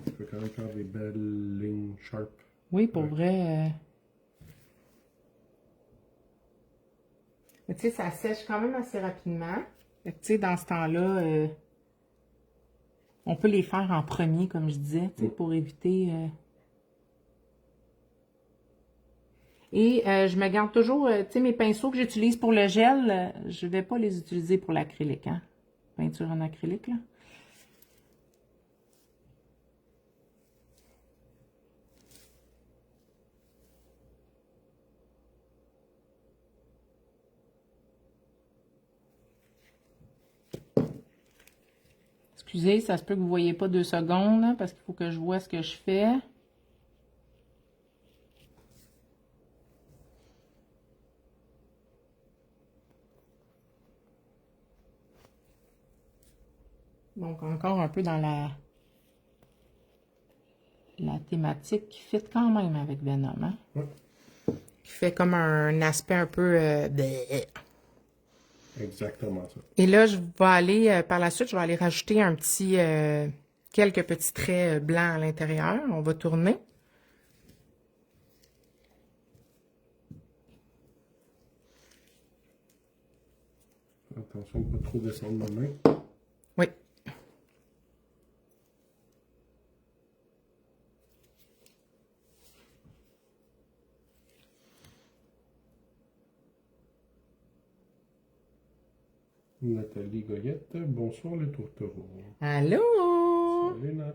Tu peux quand même faire des belles lignes sharp. Oui, pour vrai. Mais tu sais, ça sèche quand même assez rapidement. Fait que, tu sais, dans ce temps-là, on peut les faire en premier, comme je disais, tu sais, pour éviter... Et je me garde toujours, tu sais, mes pinceaux que j'utilise pour le gel, je vais pas les utiliser pour l'acrylique, hein. Peinture en acrylique, là. Excusez, ça se peut que vous ne voyez pas 2 secondes, là, parce qu'il faut que je vois ce que je fais. Donc, encore un peu dans la thématique qui fit quand même avec Venom, hein? Ouais. Qui fait comme un aspect un peu... Exactement ça. Et là, je vais aller, par la suite, je vais aller rajouter un petit... quelques petits traits blancs à l'intérieur. On va tourner. Attention de ne pas trop descendre ma main. Oui. Nathalie Goyette, bonsoir les tourtereaux. Allô? Salut Nat.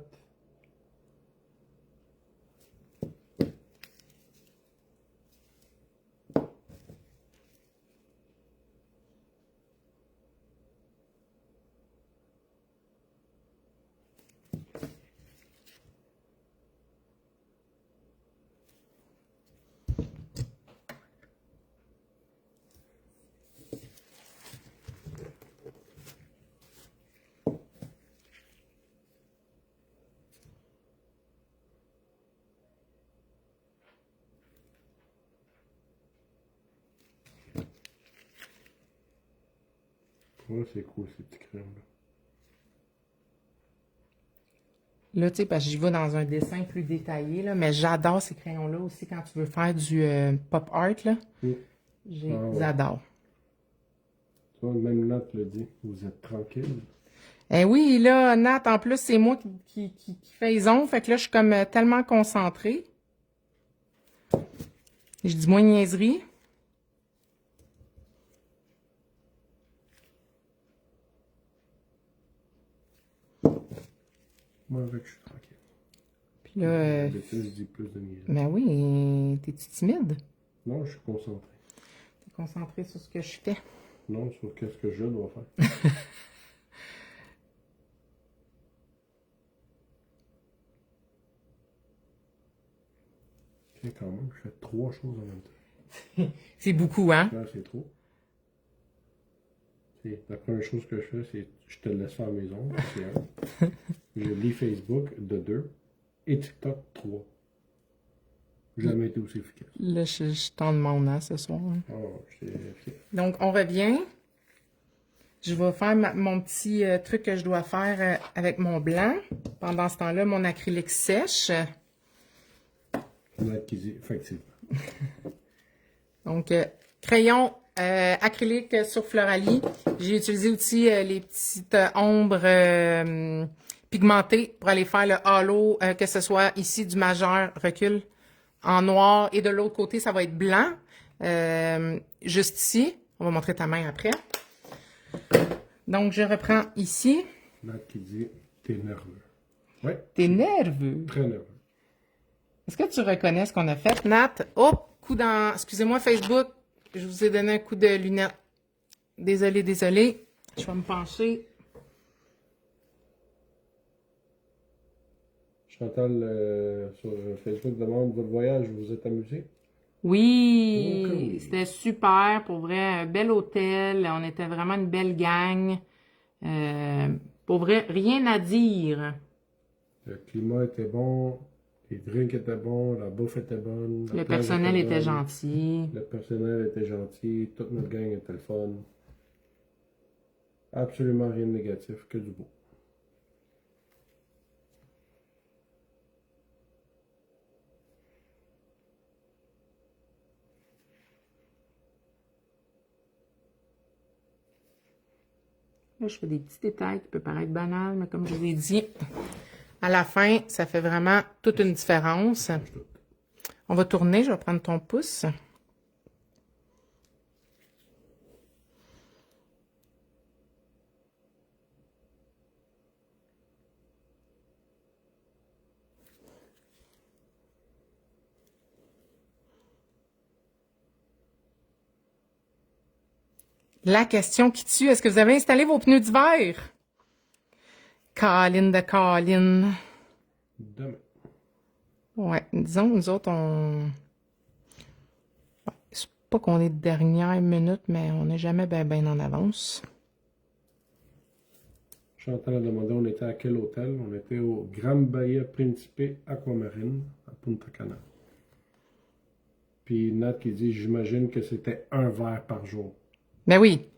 Ouais, c'est cool ces petits crèmes-là. Là, tu sais, parce que j'y vais dans un dessin plus détaillé, là, mais j'adore ces crayons-là aussi quand tu veux faire du pop art, là. J'adore. Tu vois, même Nat le dit, vous êtes tranquille. Eh oui, là, Nat, en plus, c'est moi qui fais les ongles, fait que là, je suis comme tellement concentrée. Je dis moins de niaiserie. Moi, avec, je suis tranquille. Puis là, D'habitude, je dis plus de niaiseries. ben oui, t'es-tu timide? Non, je suis concentré. T'es concentré sur ce que je fais. Non, sur qu'est-ce que je dois faire. C'est quand même, je fais 3 choses en même temps. C'est beaucoup, hein? Là, c'est trop. La première chose que je fais, c'est je te laisse faire mes ongles, c'est 1. Je lis Facebook de 2. Et TikTok 3. Jamais été aussi efficace. Là, je t'en demande, hein, ce soir. Oh, j'étais fier. Donc, on revient. Je vais faire mon petit truc que je dois faire avec mon blanc. Pendant ce temps-là, mon acrylique sèche. On a acquis, effectivement. Donc, crayon acrylique sur Floralie. J'ai utilisé aussi les petites ombres pigmentées pour aller faire le halo, que ce soit ici du majeur, recul, en noir. Et de l'autre côté, ça va être blanc. Juste ici. On va montrer ta main après. Donc, je reprends ici. Nat qui dit, t'es nerveux. Oui. T'es nerveux. Très nerveux. Est-ce que tu reconnais ce qu'on a fait, Nat? Oh, coup dans... Excusez-moi, Facebook. Je vous ai donné un coup de lunette. Désolée, désolée. Je vais me pencher. Chantal, sur Facebook, demande, votre voyage, vous vous êtes amusé? Oui, Oh, cool. c'était super. Pour vrai, un bel hôtel. On était vraiment une belle gang. Pour vrai, rien à dire. Le climat était bon, les drinks étaient bons, la bouffe était bonne. Le personnel était gentil. Le personnel était gentil, toute notre gang était le fun. Absolument rien de négatif, que du beau. Là, je fais des petits détails qui peuvent paraître banals, mais comme je vous ai dit, à la fin, ça fait vraiment toute une différence. On va tourner, je vais prendre ton pouce. La question qui tue, est-ce que vous avez installé vos pneus d'hiver? Colin de Colin. Demain. Ouais, disons, nous autres, c'est pas qu'on est de dernière minute, mais on n'est jamais bien en avance. Chantal a demandé on était à quel hôtel. On était au Grand Bahia Principe Aquamarine à Punta Cana. Puis Nat qui dit j'imagine que c'était un verre par jour. Ben oui.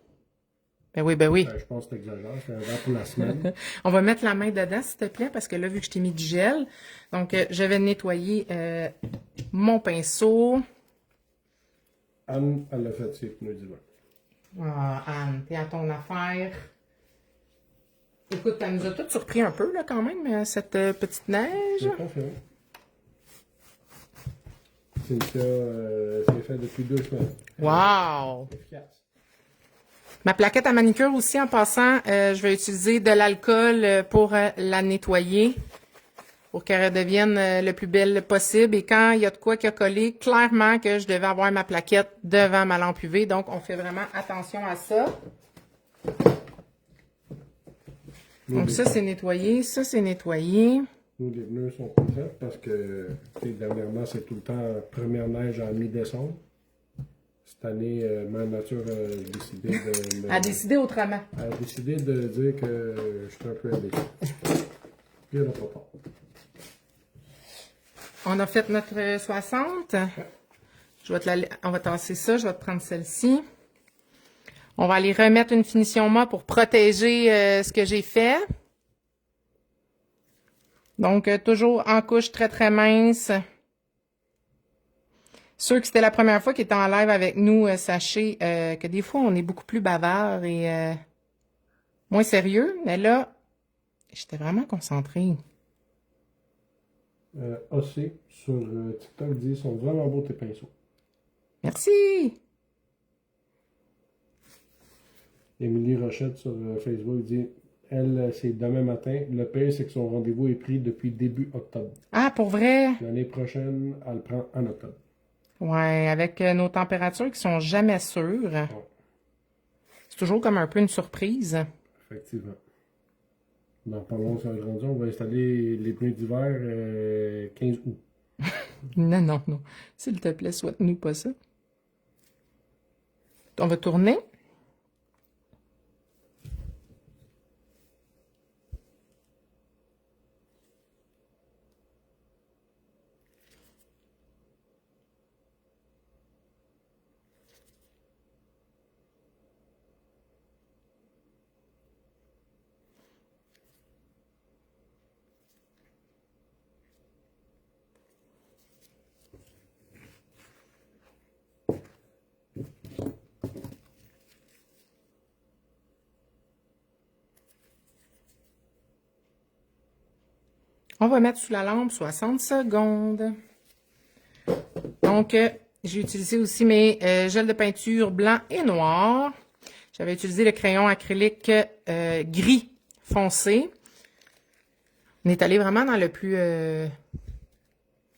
Ben oui, ben oui. Je pense que t'exagères, c'est un verre pour la semaine. On va mettre la main dedans, s'il te plaît, parce que là, vu que je t'ai mis du gel, donc je vais nettoyer mon pinceau. Anne, elle a fait ses pneus d'hiver. Ah, Anne, t'es à ton affaire. Écoute, elle nous a tous surpris un peu, là, quand même, cette petite neige. J'ai confirmé. Cynthia, c'est fait depuis 2 semaines. Wow! Efficace. Ma plaquette à manicure aussi, en passant, je vais utiliser de l'alcool pour la nettoyer, pour qu'elle redevienne le plus belle possible. Et quand il y a de quoi qui a collé, clairement que je devais avoir ma plaquette devant ma lampe UV. Donc, on fait vraiment attention à ça. Donc, ça, c'est nettoyé. Ça, c'est nettoyé. Nous, les pneus sont prêts parce que dernièrement, c'est tout le temps première neige en mi-décembre. Cette année, Mère Nature a décidé de... A décidé autrement. A décidé de dire que je suis un peu indécis. Puis elle n'a pas tort. On a fait notre 60. Je vais on va tasser ça. Je vais te prendre celle-ci. On va aller remettre une finition mat pour protéger ce que j'ai fait. Donc, toujours en couche très, très mince. Ceux que c'était la première fois qui étaient en live avec nous, sachez que des fois, on est beaucoup plus bavard et moins sérieux. Mais là, j'étais vraiment concentrée. OC sur TikTok dit « sont vraiment beaux tes pinceaux ». Merci! Émilie Rochette sur Facebook dit « Elle, c'est demain matin. Le pire, c'est que son rendez-vous est pris depuis début octobre. Ah, pour vrai? L'année prochaine, elle le prend en octobre. » Ouais, avec nos températures qui sont jamais sûres. Ouais. C'est toujours comme un peu une surprise. Effectivement. Dans pas long, ça va grandir. On va installer les pneus d'hiver 15 août. Non, non, non. S'il te plaît, souhaite-nous pas ça. On va tourner. On va mettre sous la lampe 60 secondes. Donc, j'ai utilisé aussi mes gels de peinture blanc et noir. J'avais utilisé le crayon acrylique gris foncé. On est allé vraiment dans le plus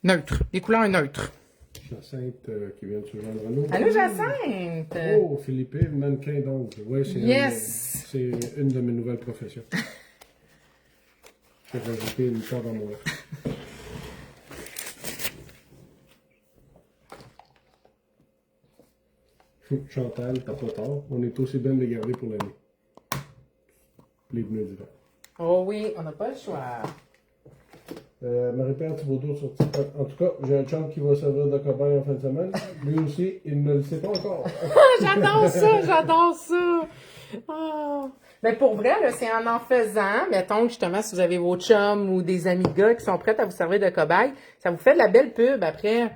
neutre, des couleurs neutres. Jacinthe qui vient de se joindre à nous. Allô, Jacinthe! Oh, Philippe, mannequin donc. Oui, c'est une de mes nouvelles professions. Je vais rajouter une corde en moi. Chantal, t'as pas tort. On est aussi bien de les garder pour l'année. Les pneus d'hiver. Oh oui, on n'a pas le choix. Marie-Pierre Thibaudot sur TikTok. En tout cas, j'ai un chum qui va servir de copain en fin de semaine. Lui aussi, il ne le sait pas encore. J'adore ça, j'adore ça. Oh. Mais pour vrai, là, c'est en faisant, mettons justement, si vous avez vos chums ou des amis gars qui sont prêts à vous servir de cobaye, ça vous fait de la belle pub après.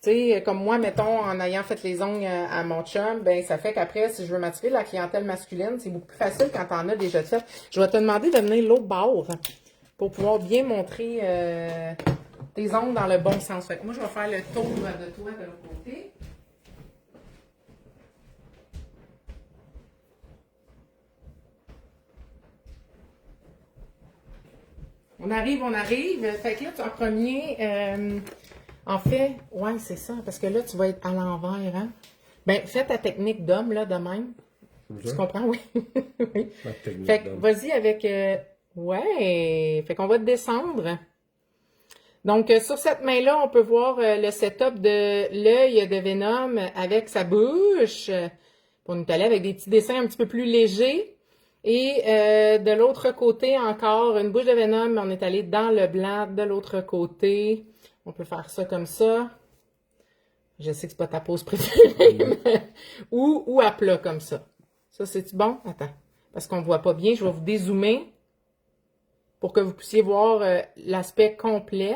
Tu sais, comme moi, mettons, en ayant fait les ongles à mon chum, ben ça fait qu'après, si je veux m'attirer de la clientèle masculine, c'est beaucoup plus facile quand t'en as déjà fait. Je vais te demander de venir l'autre bord pour pouvoir bien montrer tes ongles dans le bon sens. Fait que moi, je vais faire le tour de toi de l'autre côté. On arrive. Fait que là, en premier, en fait, ouais, c'est ça, parce que là, tu vas être à l'envers, hein? Ben, fais ta technique d'homme, là, de même. Tu comprends? Oui. Oui. Fait que, vas-y avec, ouais. Fait qu'on va te descendre. Donc, sur cette main-là, on peut voir le setup de l'œil de Venom avec sa bouche. On est allé avec des petits dessins un petit peu plus légers. Et de l'autre côté, encore une bouche de Venom, mais on est allé dans le blanc de l'autre côté. On peut faire ça comme ça. Je sais que c'est pas ta pose préférée, mais... ou à plat comme ça. Ça, c'est-tu bon? Attends, parce qu'on ne voit pas bien. Je vais vous dézoomer pour que vous puissiez voir l'aspect complet.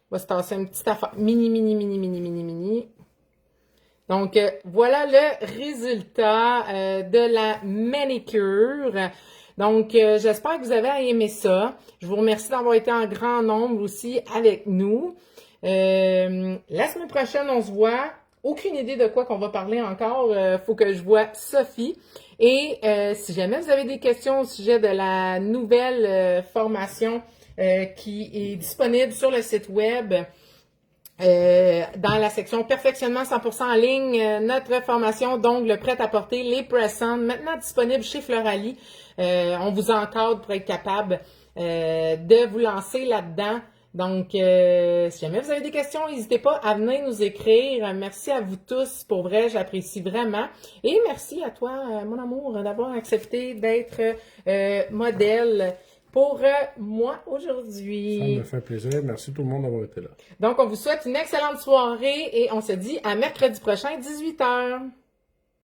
On va se tasser une petite affaire mini. Donc, voilà le résultat de la manicure. Donc, j'espère que vous avez aimé ça. Je vous remercie d'avoir été en grand nombre aussi avec nous. La semaine prochaine, on se voit. Aucune idée de quoi qu'on va parler encore. Faut que je voie Sophie. Et si jamais vous avez des questions au sujet de la nouvelle formation qui est disponible sur le site web, dans la section perfectionnement 100% en ligne, notre formation d'ongles prêt à porter, les press-on, maintenant disponible chez Floralie. On vous encadre pour être capable de vous lancer là-dedans. Donc, si jamais vous avez des questions, n'hésitez pas à venir nous écrire. Merci à vous tous, pour vrai, j'apprécie vraiment. Et merci à toi, mon amour, d'avoir accepté d'être modèle pour moi aujourd'hui. Ça me fait plaisir. Merci tout le monde d'avoir été là. Donc, on vous souhaite une excellente soirée et on se dit à mercredi prochain, 18h.